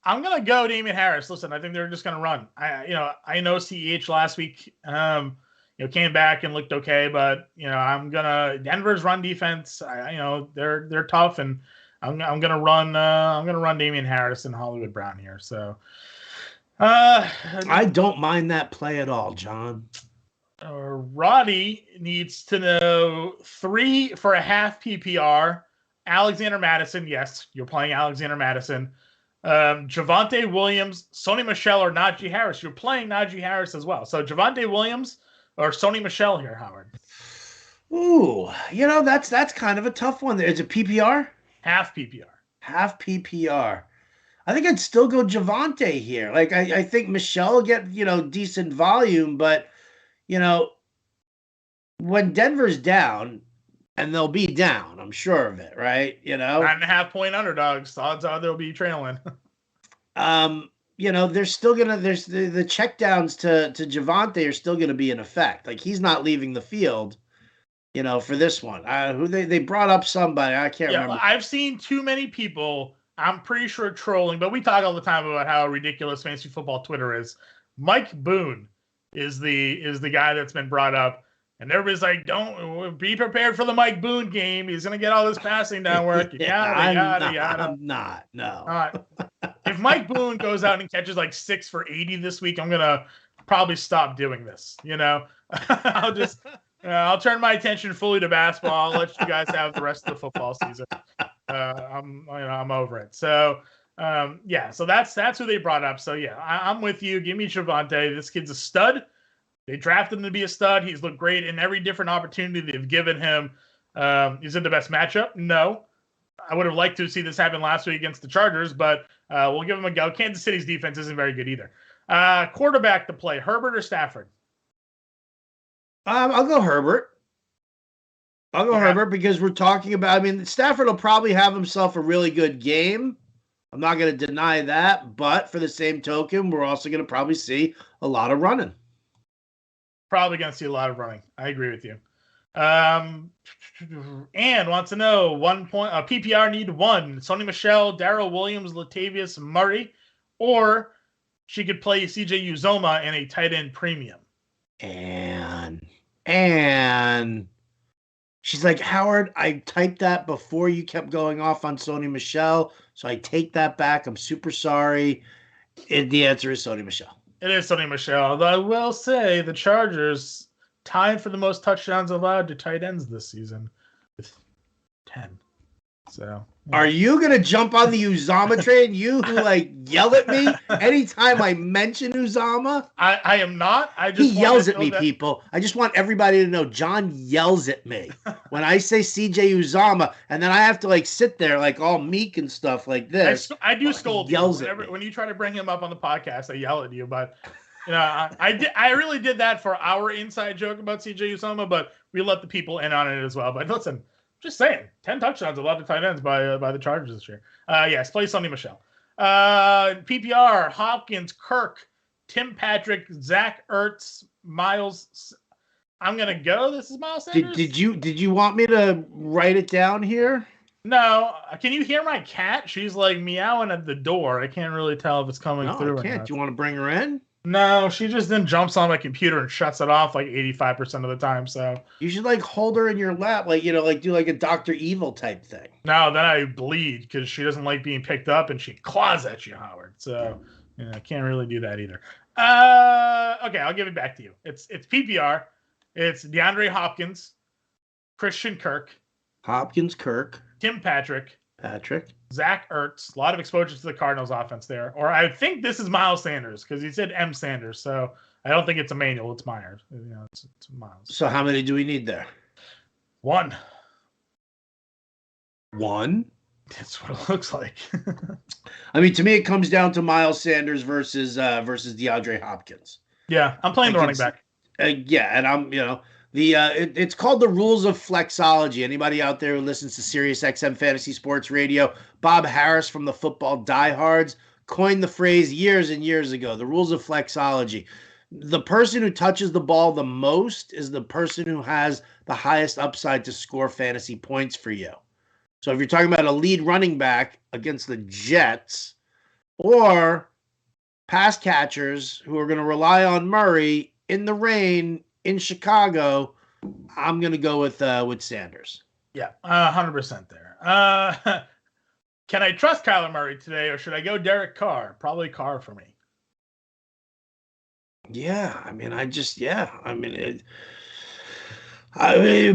S1: I'm going to go Damien Harris. Listen, I think they're just going to run. I know CEH last week came back and looked okay, but Denver's run defense, they're tough, and I'm gonna run Damien Harris and Hollywood Brown here. So
S2: I don't mind that play at all, John.
S1: Roddy needs to know 3 for a half PPR. Alexander Madison, yes, you're playing Alexander Madison. Javonte Williams, Sony Michel, or Najee Harris. You're playing Najee Harris as well. So Javonte Williams or Sony Michel here, Howard.
S2: Ooh, that's kind of a tough one. Is it PPR?
S1: Half PPR.
S2: Half PPR. I think I'd still go Javonte here. Like I think Michelle will get, decent volume, but when Denver's down, and they'll be down, I'm sure of it, right?
S1: 9.5-point underdogs. Odds are they'll be trailing.
S2: They're still there's the checkdowns to Javonte are still gonna be in effect. Like he's not leaving the field. For this one, who they brought up somebody, I can't remember.
S1: I've seen too many people, I'm pretty sure trolling, but we talk all the time about how ridiculous fantasy football Twitter is. Mike Boone is the guy that's been brought up, and everybody's like, "Don't be prepared for the Mike Boone game. He's gonna get all this passing down work."
S2: I'm not. No.
S1: If Mike Boone goes out and catches like 6 for 80 this week, I'm gonna probably stop doing this. I'll turn my attention fully to basketball. I'll let you guys have the rest of the football season. I'm over it. So Yeah, so that's who they brought up. So yeah, I'm with you. Give me Javonte. This kid's a stud. They drafted him to be a stud. He's looked great in every different opportunity they've given him. Is it the best matchup? No. I would have liked to see this happen last week against the Chargers, but we'll give him a go. Kansas City's defense isn't very good either. Quarterback to play, Herbert or Stafford?
S2: I'll go Herbert. Herbert because we're talking about, I mean, Stafford will probably have himself a really good game. I'm not going to deny that, but for the same token, we're also going to probably see a lot of running.
S1: Probably going to see a lot of running. I agree with you. Ann wants to know 1 point. PPR need 1. Sony Michel, Darrell Williams, Latavius Murray, or she could play CJ Uzomah in a tight end premium.
S2: And she's like, Howard, I typed that before you kept going off on Sony Michel, so I take that back. I'm super sorry. The answer is Sony Michel.
S1: It is Sony Michel, although I will say the Chargers tied for the most touchdowns allowed to tight ends this season with 10. So, yeah.
S2: Are you going to jump on the Uzomah train? You who yell at me anytime I mention Uzomah?
S1: I am not.
S2: He yells at me, people. I just want everybody to know John yells at me when I say CJ Uzomah, and then I have to sit there all meek and stuff like this.
S1: I do scold
S2: you. Yells at me.
S1: When you try to bring him up on the podcast, I yell at you. But I really did that for our inside joke about CJ Uzomah, but we let the people in on it as well. But listen. Just saying, 10 touchdowns, a lot of tight ends by the Chargers this year. Yes, play Sony Michel. PPR, Hopkins, Kirk, Tim Patrick, Zach Ertz, Miles. I'm gonna go. This is Miles Sanders.
S2: Did you want me to write it down here?
S1: No. Can you hear my cat? She's meowing at the door. I can't really tell if it's coming through.
S2: I can't. Do you want to bring her in?
S1: No, she just then jumps on my computer and shuts it off 85% of the time. So
S2: you should hold her in your lap, do a Dr. Evil type thing.
S1: No, then I bleed because she doesn't like being picked up and she claws at you, Howard. So I can't really do that either. Okay, I'll give it back to you. It's PPR. It's DeAndre Hopkins, Christian Kirk, Tim Patrick, Zach Ertz. A lot of exposure to the Cardinals offense there. Or I think this is Miles Sanders because he said M. Sanders. So I don't think it's Emmanuel. It's Myers. It's Miles.
S2: So how many do we need there?
S1: 1.
S2: 1?
S1: That's what it looks like.
S2: I mean, to me, it comes down to Miles Sanders versus DeAndre Hopkins.
S1: Yeah, I'm playing the running back.
S2: And I'm, it's called the Rules of Flexology. Anybody out there who listens to Sirius XM Fantasy Sports Radio, Bob Harris from the Football Diehards coined the phrase years and years ago, the Rules of Flexology. The person who touches the ball the most is the person who has the highest upside to score fantasy points for you. So if you're talking about a lead running back against the Jets or pass catchers who are going to rely on Murray in the rain in Chicago, I'm going to go with Sanders.
S1: Yeah, 100% there. Can I trust Kyler Murray today, or should I go Derek Carr? Probably Carr for me.
S2: Yeah, I mean, it'd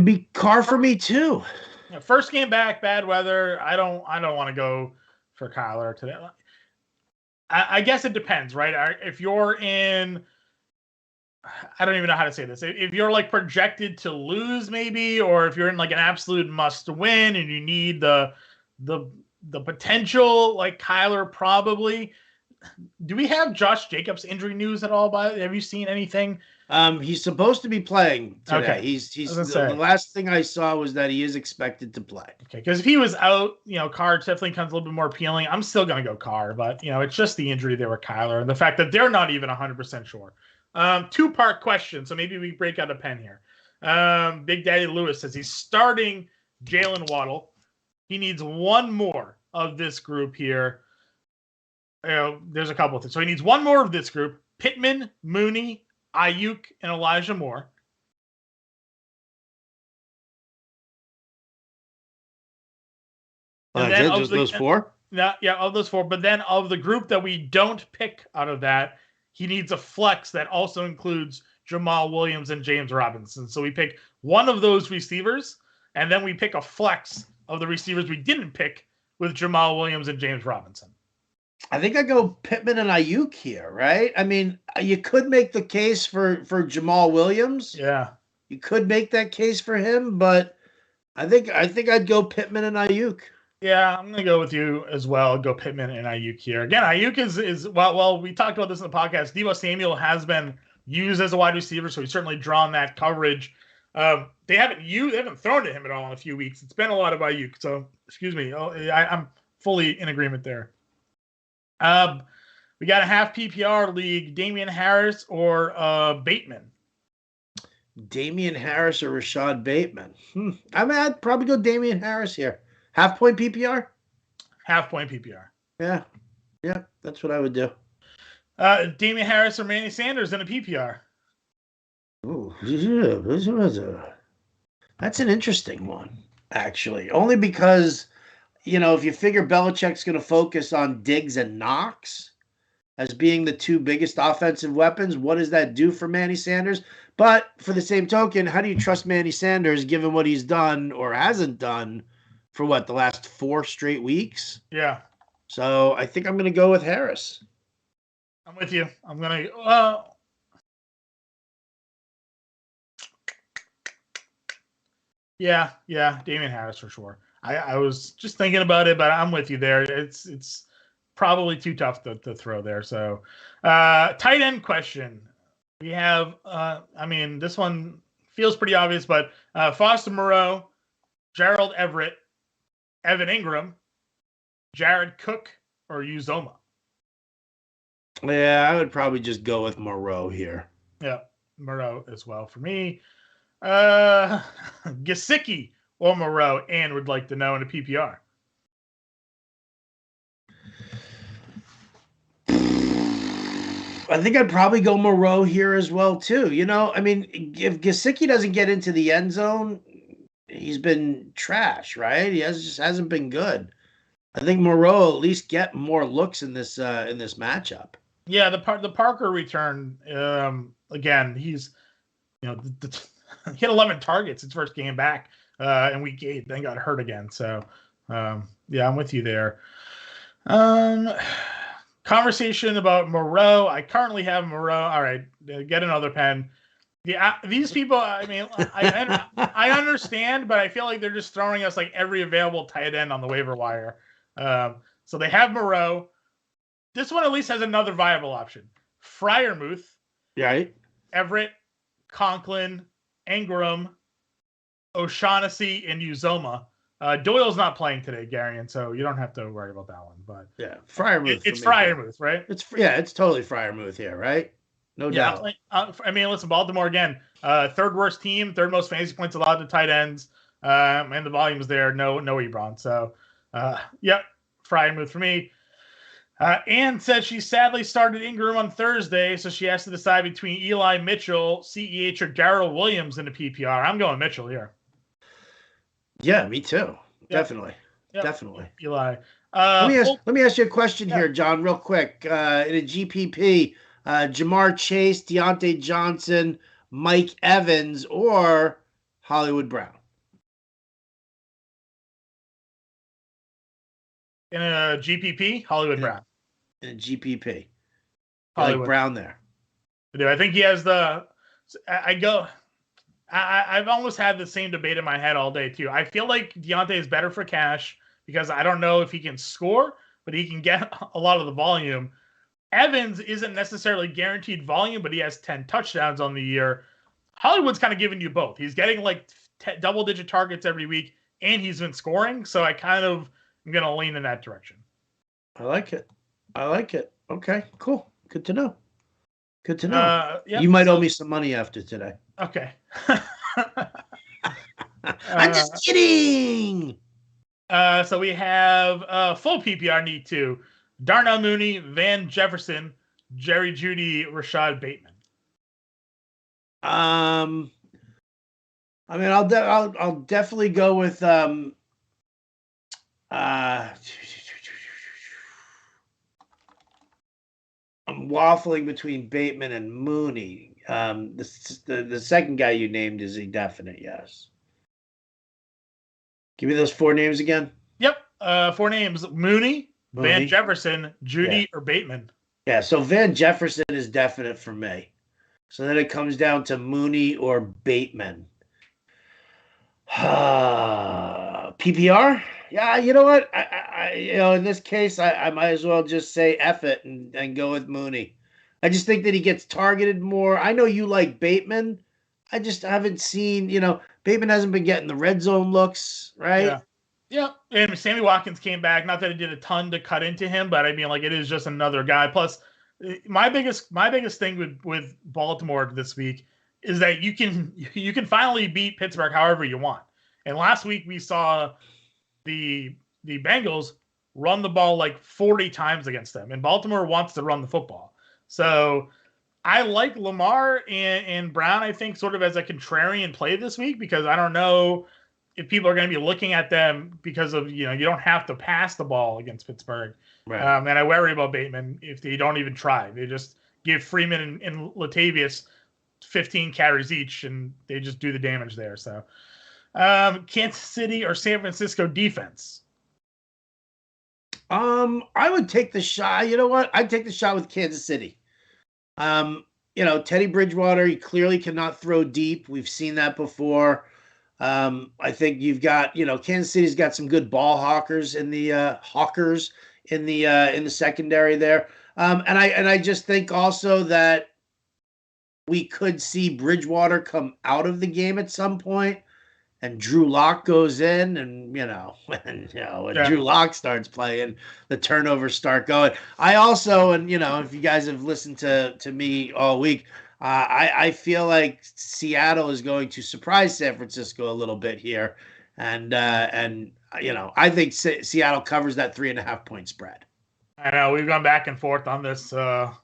S2: be Carr for me too.
S1: Yeah, first game back, bad weather. I don't want to go for Kyler today. I guess it depends, right? If you're in, I don't even know how to say this. If you're projected to lose, maybe, or if you're in an absolute must win and you need the potential, Kyler probably. Do we have Josh Jacobs injury news at all? Have you seen anything?
S2: He's supposed to be playing today.
S1: Okay.
S2: He's the last thing I saw was that he is expected to play. Okay,
S1: because if he was out, Carr definitely comes a little bit more appealing. I'm still going to go Carr, but it's just the injury there with Kyler and the fact that they're not even 100% sure. 2-part question, so maybe we break out a pen here. Big Daddy Lewis says he's starting Jalen Waddle. He needs one more of this group here. There's a couple of things. So he needs one more of this group. Pittman, Mooney, Ayuk, and Elijah Moore.
S2: Just those 4?
S1: Yeah, of those 4. But then of the group that we don't pick out of that, he needs a flex that also includes Jamal Williams and James Robinson. So we pick one of those receivers, and then we pick a flex of the receivers we didn't pick with Jamal Williams and James Robinson.
S2: I think I go Pittman and Ayuk here, right? I mean, you could make the case for Jamal Williams.
S1: Yeah.
S2: You could make that case for him, but I think I'd go Pittman and Ayuk.
S1: Yeah, I'm gonna go with you as well. Go Pittman and Ayuk here. Again, Ayuk is well, we talked about this in the podcast. Deebo Samuel has been used as a wide receiver, so he's certainly drawn that coverage. They haven't thrown to him at all in a few weeks. It's been a lot of Ayuk. So excuse me. I'm fully in agreement there. We got a half PPR league. Damien Harris or Bateman.
S2: Damien Harris or Rashad Bateman. I mean, I'd probably go Damien Harris here. Half point PPR?
S1: Half point PPR.
S2: Yeah, that's what I would do.
S1: Damien Harris or Manny Sanders in a PPR?
S2: Ooh, that's an interesting one, actually. Only because, if you figure Belichick's going to focus on Diggs and Knox as being the two biggest offensive weapons, what does that do for Manny Sanders? But for the same token, how do you trust Manny Sanders given what he's done or hasn't done for the last 4 straight weeks?
S1: Yeah.
S2: So I think I'm going to go with Harris.
S1: I'm with you. I'm going to Yeah, Damien Harris for sure. I was just thinking about it, but I'm with you there. It's probably too tough to throw there. So tight end question. We have this one feels pretty obvious, but Foster Moreau, Gerald Everett, Evan Ingram, Jared Cook, or Uzoma?
S2: Yeah, I would probably just go with Moreau here.
S1: Yeah, Moreau as well for me. Gasicki or Moreau, Ann would like to know in a PPR.
S2: I think I'd probably go Moreau here as well, too. I mean, if Gasicki doesn't get into the end zone, he's been trash, right? He just hasn't been good. I think Moreau will at least get more looks in this matchup.
S1: Yeah, the Parker return, again, he's, he had 11 targets his first game back in week 8, then got hurt again. So, yeah, I'm with you there. Conversation about Moreau. I currently have Moreau. All right, get another pen. These people, I mean, I understand, but I feel like they're just throwing us like every available tight end on the waiver wire. So they have Moreau. This one at least has another viable option. Freiermuth.
S2: Right.
S1: Everett, Conklin, Ingram, O'Shaughnessy, and Uzoma. Doyle's not playing today, Gary, and so you don't have to worry about that one. But
S2: yeah, Freiermuth.
S1: It's Freiermuth, right?
S2: It's totally Freiermuth here, right? No doubt.
S1: I mean, listen, Baltimore again, third worst team, third most fantasy points allowed to tight ends, and the volume's there. No Ebron. So, Freiermuth for me. Ann said she sadly started Ingram on Thursday, so she has to decide between Eli Mitchell, CEH, or Darrell Williams in the PPR. I'm going Mitchell here.
S2: Yeah, me too. Yep. Definitely.
S1: Eli.
S2: Let me ask you a question here, John, real quick. In a GPP, Jamar Chase, Deontay Johnson, Mike Evans, or Hollywood Brown?
S1: In a GPP, Hollywood Brown.
S2: In a GPP.
S1: Hollywood.
S2: Like Brown there.
S1: I think he has the... I've almost had the same debate in my head all day, too. I feel like Deontay is better for cash because I don't know if he can score, but he can get a lot of the volume. Evans isn't necessarily guaranteed volume, but he has 10 touchdowns on the year. Hollywood's kind of giving you both. He's getting like double-digit targets every week, and he's been scoring, so I kind of am going to lean in that direction.
S2: I like it. Okay, cool. Good to know. You might owe me some money after today.
S1: Okay.
S2: I'm just kidding.
S1: So we have full PPR need to Darnell Mooney, Van Jefferson, Jerry Jeudy, Rashad Bateman.
S2: I mean, I'll definitely go with I'm waffling between Bateman and Mooney. The second guy you named is a definite yes. Give me those 4 names again.
S1: Yep. 4 names: Mooney, Van Jefferson, Judy, or Bateman.
S2: Yeah, so Van Jefferson is definite for me. So then it comes down to Mooney or Bateman. PPR? Yeah, you know what? I in this case, I might as well just say F it and go with Mooney. I just think that he gets targeted more. I know you like Bateman. I just haven't seen, Bateman hasn't been getting the red zone looks, right?
S1: Yeah. And Sammy Watkins came back. Not that it did a ton to cut into him, but I mean, like, it is just another guy. Plus, my biggest thing with Baltimore this week is that you can finally beat Pittsburgh however you want. And last week we saw the Bengals run the ball like 40 times against them, and Baltimore wants to run the football. So I like Lamar and Brown, I think, sort of as a contrarian play this week, because I don't know if people are going to be looking at them because of, you don't have to pass the ball against Pittsburgh.
S2: Right.
S1: And I worry about Bateman if they don't even try. They just give Freeman and Latavius 15 carries each, and they just do the damage there. So Kansas City or San Francisco defense?
S2: I would take the shot. You know what? I'd take the shot with Kansas City. Teddy Bridgewater, he clearly cannot throw deep. We've seen that before. I think you've got, Kansas City's got some good ball hawkers in the hawkers in the secondary there. And I just think also that we could see Bridgewater come out of the game at some point, and Drew Lock goes in, and when Drew Lock starts playing, the turnovers start going. I also, and if you guys have listened to me all week, I feel like Seattle is going to surprise San Francisco a little bit here, and I think Seattle covers that 3.5 point spread.
S1: I know we've gone back and forth on this for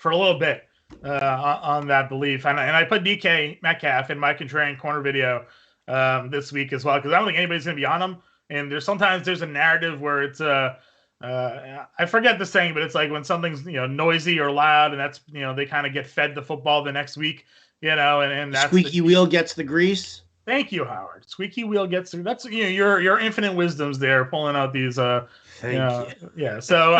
S1: a little bit on that belief, and I put DK Metcalf in my contrarian corner video this week as well, because I don't think anybody's going to be on him. And there's a narrative where it's I forget the saying, but it's like when something's noisy or loud, and that's they kind of get fed the football the next week, and that's
S2: squeaky wheel gets the grease.
S1: Thank you, Howard. Squeaky wheel gets the, that's your infinite wisdoms there, pulling out these
S2: Thank you.
S1: Yeah. So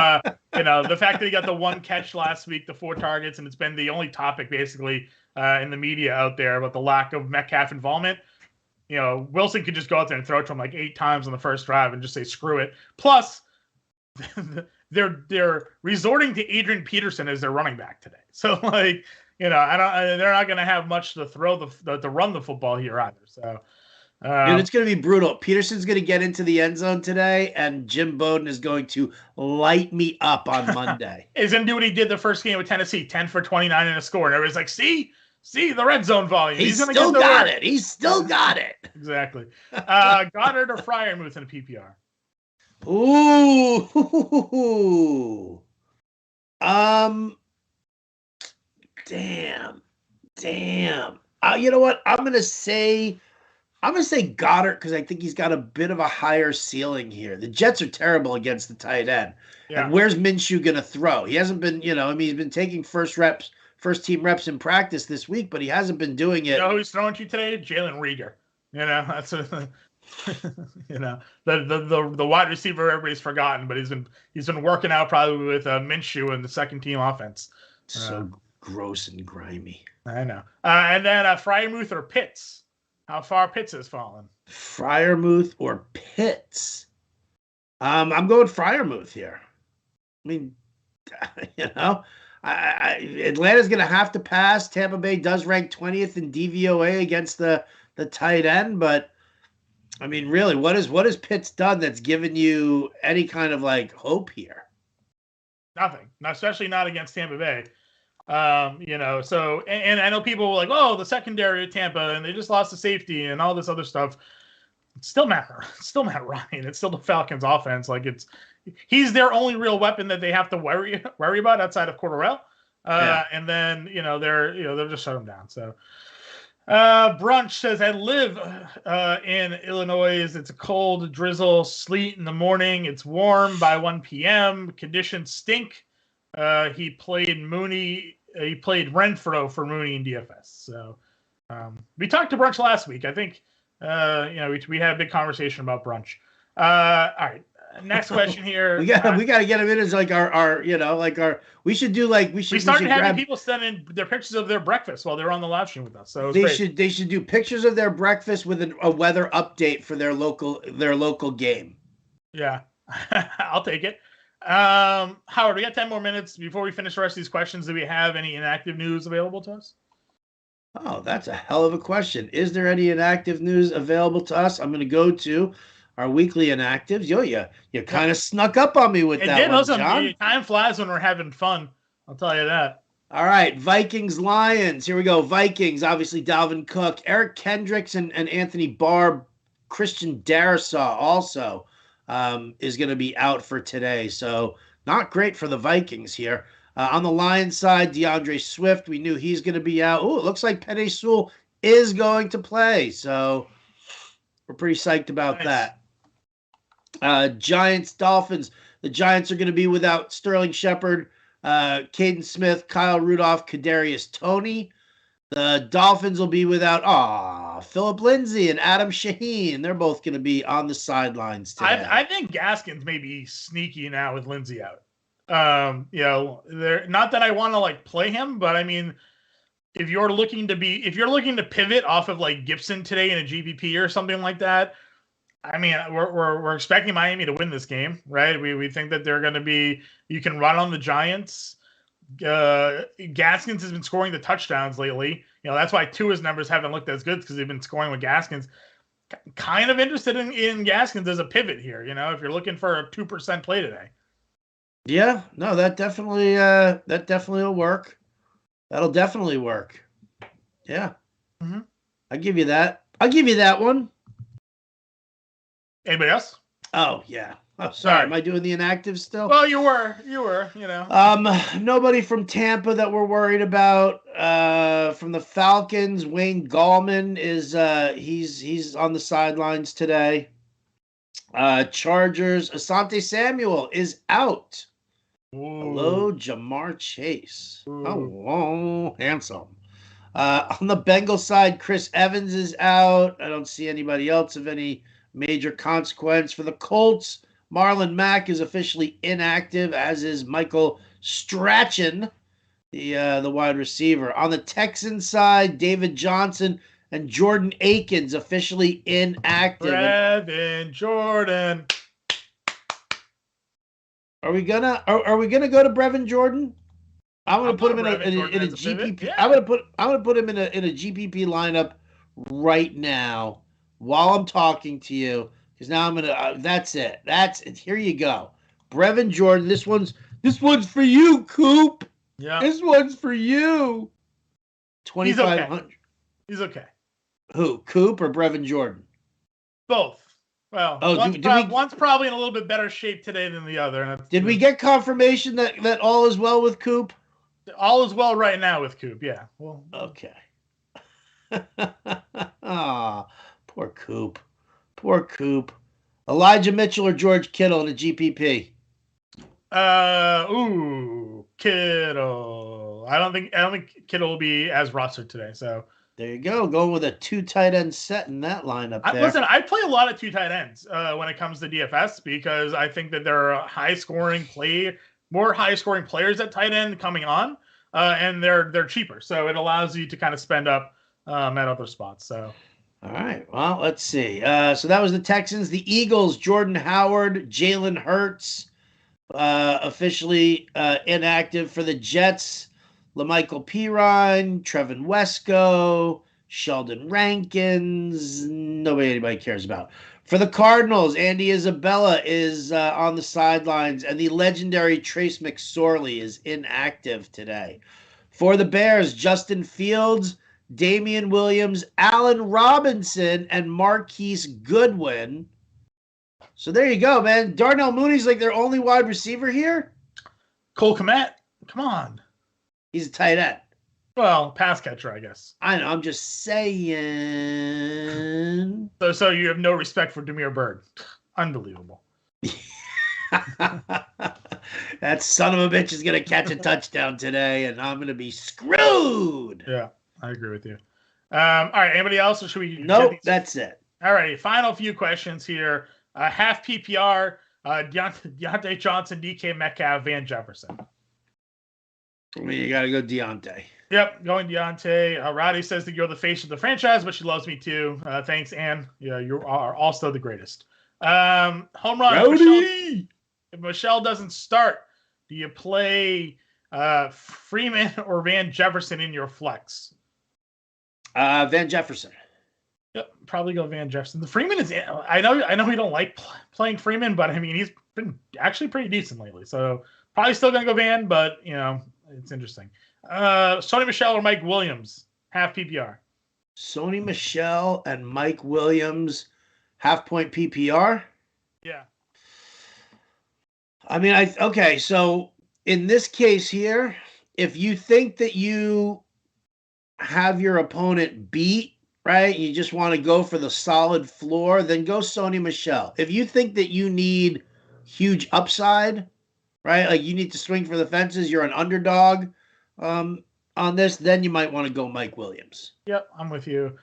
S1: the fact that he got the one catch last week, the 4 targets, and it's been the only topic basically in the media out there about the lack of Metcalf involvement. Wilson could just go out there and throw it to him like 8 times on the first drive and just say screw it. Plus, they're resorting to Adrian Peterson as their running back today. So they're not going to have much to throw to run the football here either. So
S2: dude, it's going to be brutal. Peterson's going to get into the end zone today, and Jim Bowden is going to light me up on Monday.
S1: He's going to do what he did the first game with Tennessee, 10 for 29 and a score, and everybody's like, see the red zone volume.
S2: He's still got it. He's still got it.
S1: Exactly. Goddard or Freiermuth in a PPR?
S2: Ooh. Damn. You know what? I'm gonna say Goddard, because I think he's got a bit of a higher ceiling here. The Jets are terrible against the tight end. Yeah. And where's Minshew gonna throw? He hasn't been, he's been taking first team reps in practice this week, but he hasn't been doing it.
S1: You know who's throwing to you today? Jalen Reagor. That's the wide receiver everybody's forgotten, but he's been working out probably with Minshew and the second team offense.
S2: So gross and grimy.
S1: I know. And then Freiermuth or Pitts. How far Pitts has fallen?
S2: Freiermuth or Pitts? I'm going Freiermuth here. I mean, Atlanta's going to have to pass. Tampa Bay does rank 20th in DVOA against the tight end, but I mean, really, what has Pitts done that's given you any kind of hope here?
S1: Nothing. Especially not against Tampa Bay. So and I know people were like, oh, the secondary at Tampa, and they just lost the safety and all this other stuff. It's still Matt Ryan. It's still the Falcons offense. He's their only real weapon that they have to worry about outside of Cordarrelle. And then, they'll just shut him down. So Brunch says, I live in Illinois. It's a cold drizzle, sleet in the morning. It's warm by 1 p.m. Conditions stink. He played Renfro for Mooney in DFS. So we talked to Brunch last week. I think, we had a big conversation about Brunch. All right. Next question here.
S2: we got to get them in as like our we should do like we
S1: started having people send in their pictures of their breakfast while they were on the live stream with us. So
S2: they should do pictures of their breakfast with a weather update for their local game.
S1: Yeah, I'll take it. Howard, we got 10 more minutes before we finish the rest of these questions. Do we have any inactive news available to us?
S2: Oh, that's a hell of a question. Is there any inactive news available to us? I'm going to go to our weekly inactives. You kind of snuck up on me with that one, John.
S1: Time flies when we're having fun. I'll tell you that.
S2: All right, Vikings, Lions. Here we go. Vikings, obviously Dalvin Cook, Eric Kendricks, and Anthony Barr. Christian Darrisaw also is going to be out for today. So not great for the Vikings here. On the Lions side, Deandre Swift, we knew he's going to be out. Oh, it looks like Penei Sewell is going to play. So we're pretty psyched about that. Giants, Dolphins. The Giants are going to be without Sterling Shepard, Caden Smith, Kyle Rudolph, Kadarius Toney. The Dolphins will be without Philip Lindsay and Adam Shaheen. They're both going to be on the sidelines today.
S1: I think Gaskins may be sneaky now with Lindsay out. They're not that I want to like play him, but I mean, if you're looking to pivot off of like Gibson today in a GPP or something like that, I mean, we're expecting Miami to win this game, right? We think that they're going to be. You can run on the Giants. Gaskins has been scoring the touchdowns lately. That's why Tua's numbers haven't looked as good because they've been scoring with Gaskins. Kind of interested in Gaskins as a pivot here. If you're looking for a 2% play today.
S2: Yeah, no, that definitely will work. That'll definitely work. Yeah.
S1: Mm-hmm.
S2: I'll give you that. I'll give you that one.
S1: Anybody else?
S2: Oh, yeah. Oh, sorry. Am I doing the inactive still?
S1: Well, you were,
S2: Nobody from Tampa that we're worried about. From the Falcons, Wayne Gallman is he's on the sidelines today. Chargers, Asante Samuel is out.
S1: Ooh.
S2: Hello, Jamar Chase. Ooh. Oh, handsome. On the Bengals side, Chris Evans is out. I don't see anybody else of any major consequence. For the Colts, Marlon Mack is officially inactive, as is Michael Strachan, the wide receiver. On the Texans side, David Johnson and Jordan Akins officially inactive.
S1: Brevin Jordan.
S2: Are we gonna go to Brevin Jordan? I'm gonna put him in a GPP. Yeah. I'm gonna put him in a GPP lineup right now while I'm talking to you, because now I'm gonna. That's it. Here you go, Brevin Jordan. This one's for you, Coop.
S1: Yeah.
S2: This one's for you.
S1: 2,500. He's okay.
S2: Who, Coop or Brevin Jordan?
S1: Both. Well, one's probably in a little bit better shape today than the other.
S2: Did we get confirmation that all is well with Coop?
S1: All is well right now with Coop, yeah. Well,
S2: okay. Ah, poor Coop. Poor Coop. Elijah Mitchell or George Kittle in a GPP?
S1: Kittle. I don't think Kittle will be as rostered today, so.
S2: There you go, going with a 2 tight end set in that lineup there.
S1: Listen, I play a lot of 2 tight ends when it comes to DFS because I think that there are more high scoring players at tight end coming on, and they're cheaper, so it allows you to kind of spend up at other spots. So,
S2: all right, well, let's see. So that was the Texans, the Eagles. Jordan Howard, Jalen Hurts, officially inactive for the Jets. LaMichael Pirine, Trevin Wesco, Sheldon Rankins, anybody cares about. For the Cardinals, Andy Isabella is on the sidelines, and the legendary Trace McSorley is inactive today. For the Bears, Justin Fields, Damian Williams, Allen Robinson, and Marquise Goodwin. So there you go, man. Darnell Mooney's like their only wide receiver here.
S1: Cole Kmet, come on.
S2: He's a tight end.
S1: Well, pass catcher, I guess.
S2: I know. I'm just saying.
S1: So you have no respect for Damiere Byrd. Unbelievable.
S2: That son of a bitch is going to catch a touchdown today, and I'm going to be screwed.
S1: Yeah, I agree with you. All right, anybody else, or should we?
S2: Nope, that's it.
S1: All right, final few questions here. Half PPR. Deontay Johnson, DK Metcalf, Van Jefferson.
S2: I mean, you got to go Deontay.
S1: Yep, going Deontay. Roddy says that you're the face of the franchise, but she loves me too. Thanks, Ann. Yeah, you are also the greatest. Home run. If Michelle doesn't start, do you play Freeman or Van Jefferson in your flex?
S2: Van Jefferson.
S1: Yep, probably go Van Jefferson. The Freeman is. I know we don't like playing Freeman, but I mean he's been actually pretty decent lately. So probably still gonna go Van, but it's interesting. Sony Michel or Mike Williams, half PPR.
S2: Sony Michel and Mike Williams, half point PPR.
S1: Yeah.
S2: I mean, okay. So in this case here, if you think that you have your opponent beat, right, you just want to go for the solid floor, then go Sony Michel. If you think that you need huge upside, right, like you need to swing for the fences, you're an underdog on this, then you might want to go Mike Williams.
S1: Yep, I'm with you.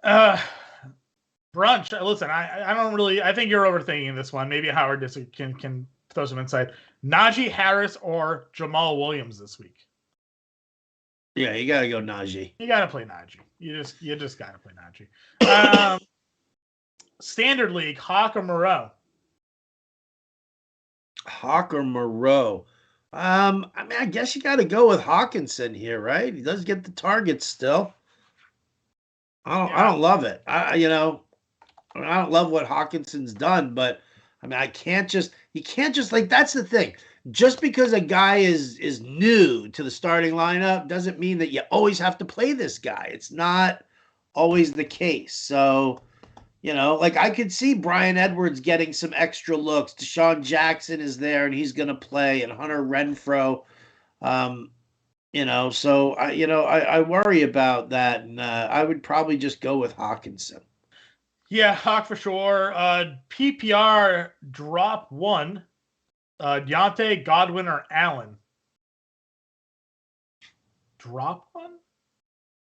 S1: Brunch, listen, I don't really, I think you're overthinking this one. Maybe Howard can throw some insight. Najee Harris or Jamal Williams this week?
S2: Yeah, you got to go Najee.
S1: You got to play Najee. You just got to play Najee. Standard League, Hawk or Moreau?
S2: Hawk or Moreau? I mean, I guess you got to go with Hawkinson here, right? He does get the targets still. I don't love it. I don't love what Hawkinson's done, but I mean, you can't just like, that's the thing. Just because a guy is new to the starting lineup doesn't mean that you always have to play this guy. It's not always the case. So, like I could see Bryan Edwards getting some extra looks. Deshaun Jackson is there and he's going to play, and Hunter Renfrow. So I worry about that, and I would probably just go with Hawkinson.
S1: Yeah, Hawk for sure. PPR drop one. Deontay, Godwin, or Allen? Drop one?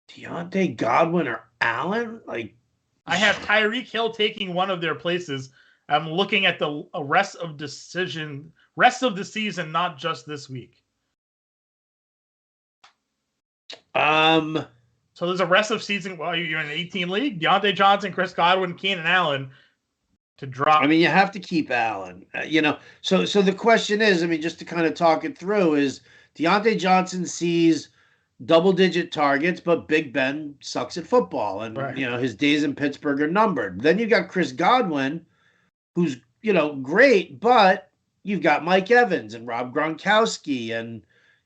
S2: Deontay, Godwin, or Allen? Like,
S1: I have Tyreek Hill taking one of their places. I'm looking at the rest of the season, not just this week. So there's a rest of season. Well, you're in an 18 league. Deontay Johnson, Chris Godwin, Keenan Allen to drop.
S2: I mean, you have to keep Allen. So the question is, I mean, just to kind of talk it through, is Deontay Johnson sees double-digit targets, but Big Ben sucks at football, and
S1: right.
S2: His days in Pittsburgh are numbered. Then you got Chris Godwin, who's great, but you've got Mike Evans and Rob Gronkowski, and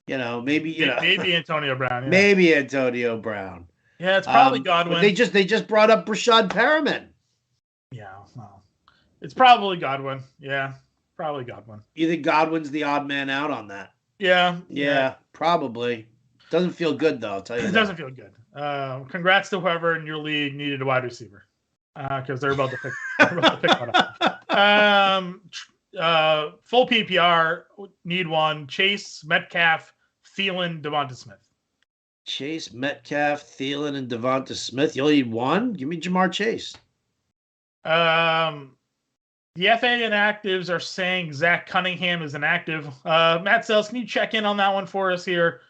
S2: maybe
S1: Antonio Brown. Yeah.
S2: Maybe Antonio Brown.
S1: Yeah, it's probably Godwin.
S2: They just brought up Rashad Perriman.
S1: Yeah, well, it's probably Godwin. Yeah, probably Godwin.
S2: You think Godwin's the odd man out on that?
S1: Yeah,
S2: probably. Doesn't feel good though. I'll tell you.
S1: It doesn't feel good. Congrats to whoever in your league needed a wide receiver, because they're about to pick. One up. Full PPR need one. Chase, Metcalf, Thielen, Devonta Smith.
S2: Chase, Metcalf, Thielen, and Devonta Smith. You only need one? Give me Jamar Chase.
S1: The FA inactives are saying Zach Cunningham is inactive. Matt Sells, can you check in on that one for us here?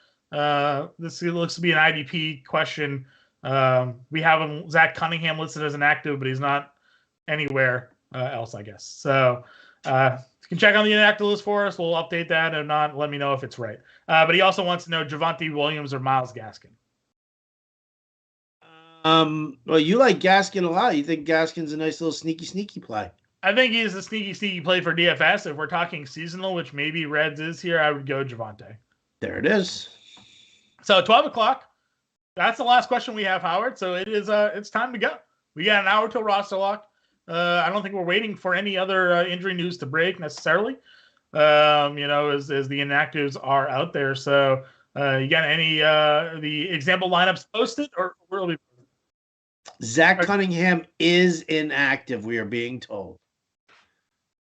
S1: This looks to be an IDP question. We have Zach Cunningham listed as inactive, but he's not anywhere else, I guess. So if you can check on the inactive list for us, we'll update that. If not, let me know if it's right. But he also wants to know Javonte Williams or Myles Gaskin.
S2: Well, you like Gaskin a lot. You think Gaskin's a nice little sneaky play.
S1: I think he's a sneaky play for DFS. If we're talking seasonal, which maybe Reds is here, I would go Javonte.
S2: There it is.
S1: So 12 o'clock. That's the last question we have, Howard. So it's time to go. We got an hour till roster lock. I don't think we're waiting for any other injury news to break necessarily. As the inactives are out there. So you got any the example lineups posted, or will be?
S2: Zach Cunningham is inactive, we are being told,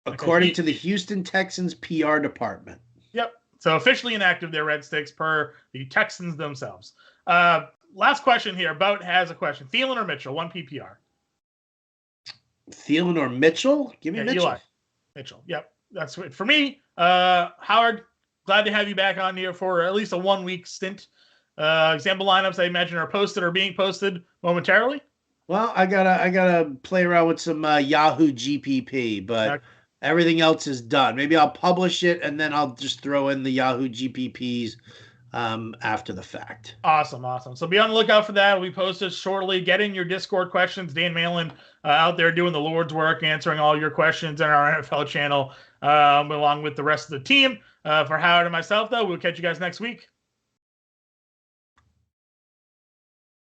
S2: according to the Houston Texans PR department.
S1: Yep. So officially inactive, they're Red Sticks per the Texans themselves. Last question here. Bout has a question. Thielen or Mitchell? One PPR.
S2: Thielen or Mitchell? Give me Mitchell.
S1: Eli. Mitchell. Yep, that's it for me. Howard, glad to have you back on here for at least a 1 week stint. Example lineups I imagine are posted or being posted momentarily.
S2: Well, I gotta play around with some Yahoo GPP, but everything else is done. Maybe I'll publish it and then I'll just throw in the Yahoo GPPs after the fact.
S1: Awesome. So be on the lookout for that. We posted shortly. Get in your Discord questions. Dan Malin out there doing the Lord's work, answering all your questions in our NFL channel, along with the rest of the team. For Howard and myself, though, we'll catch you guys next week.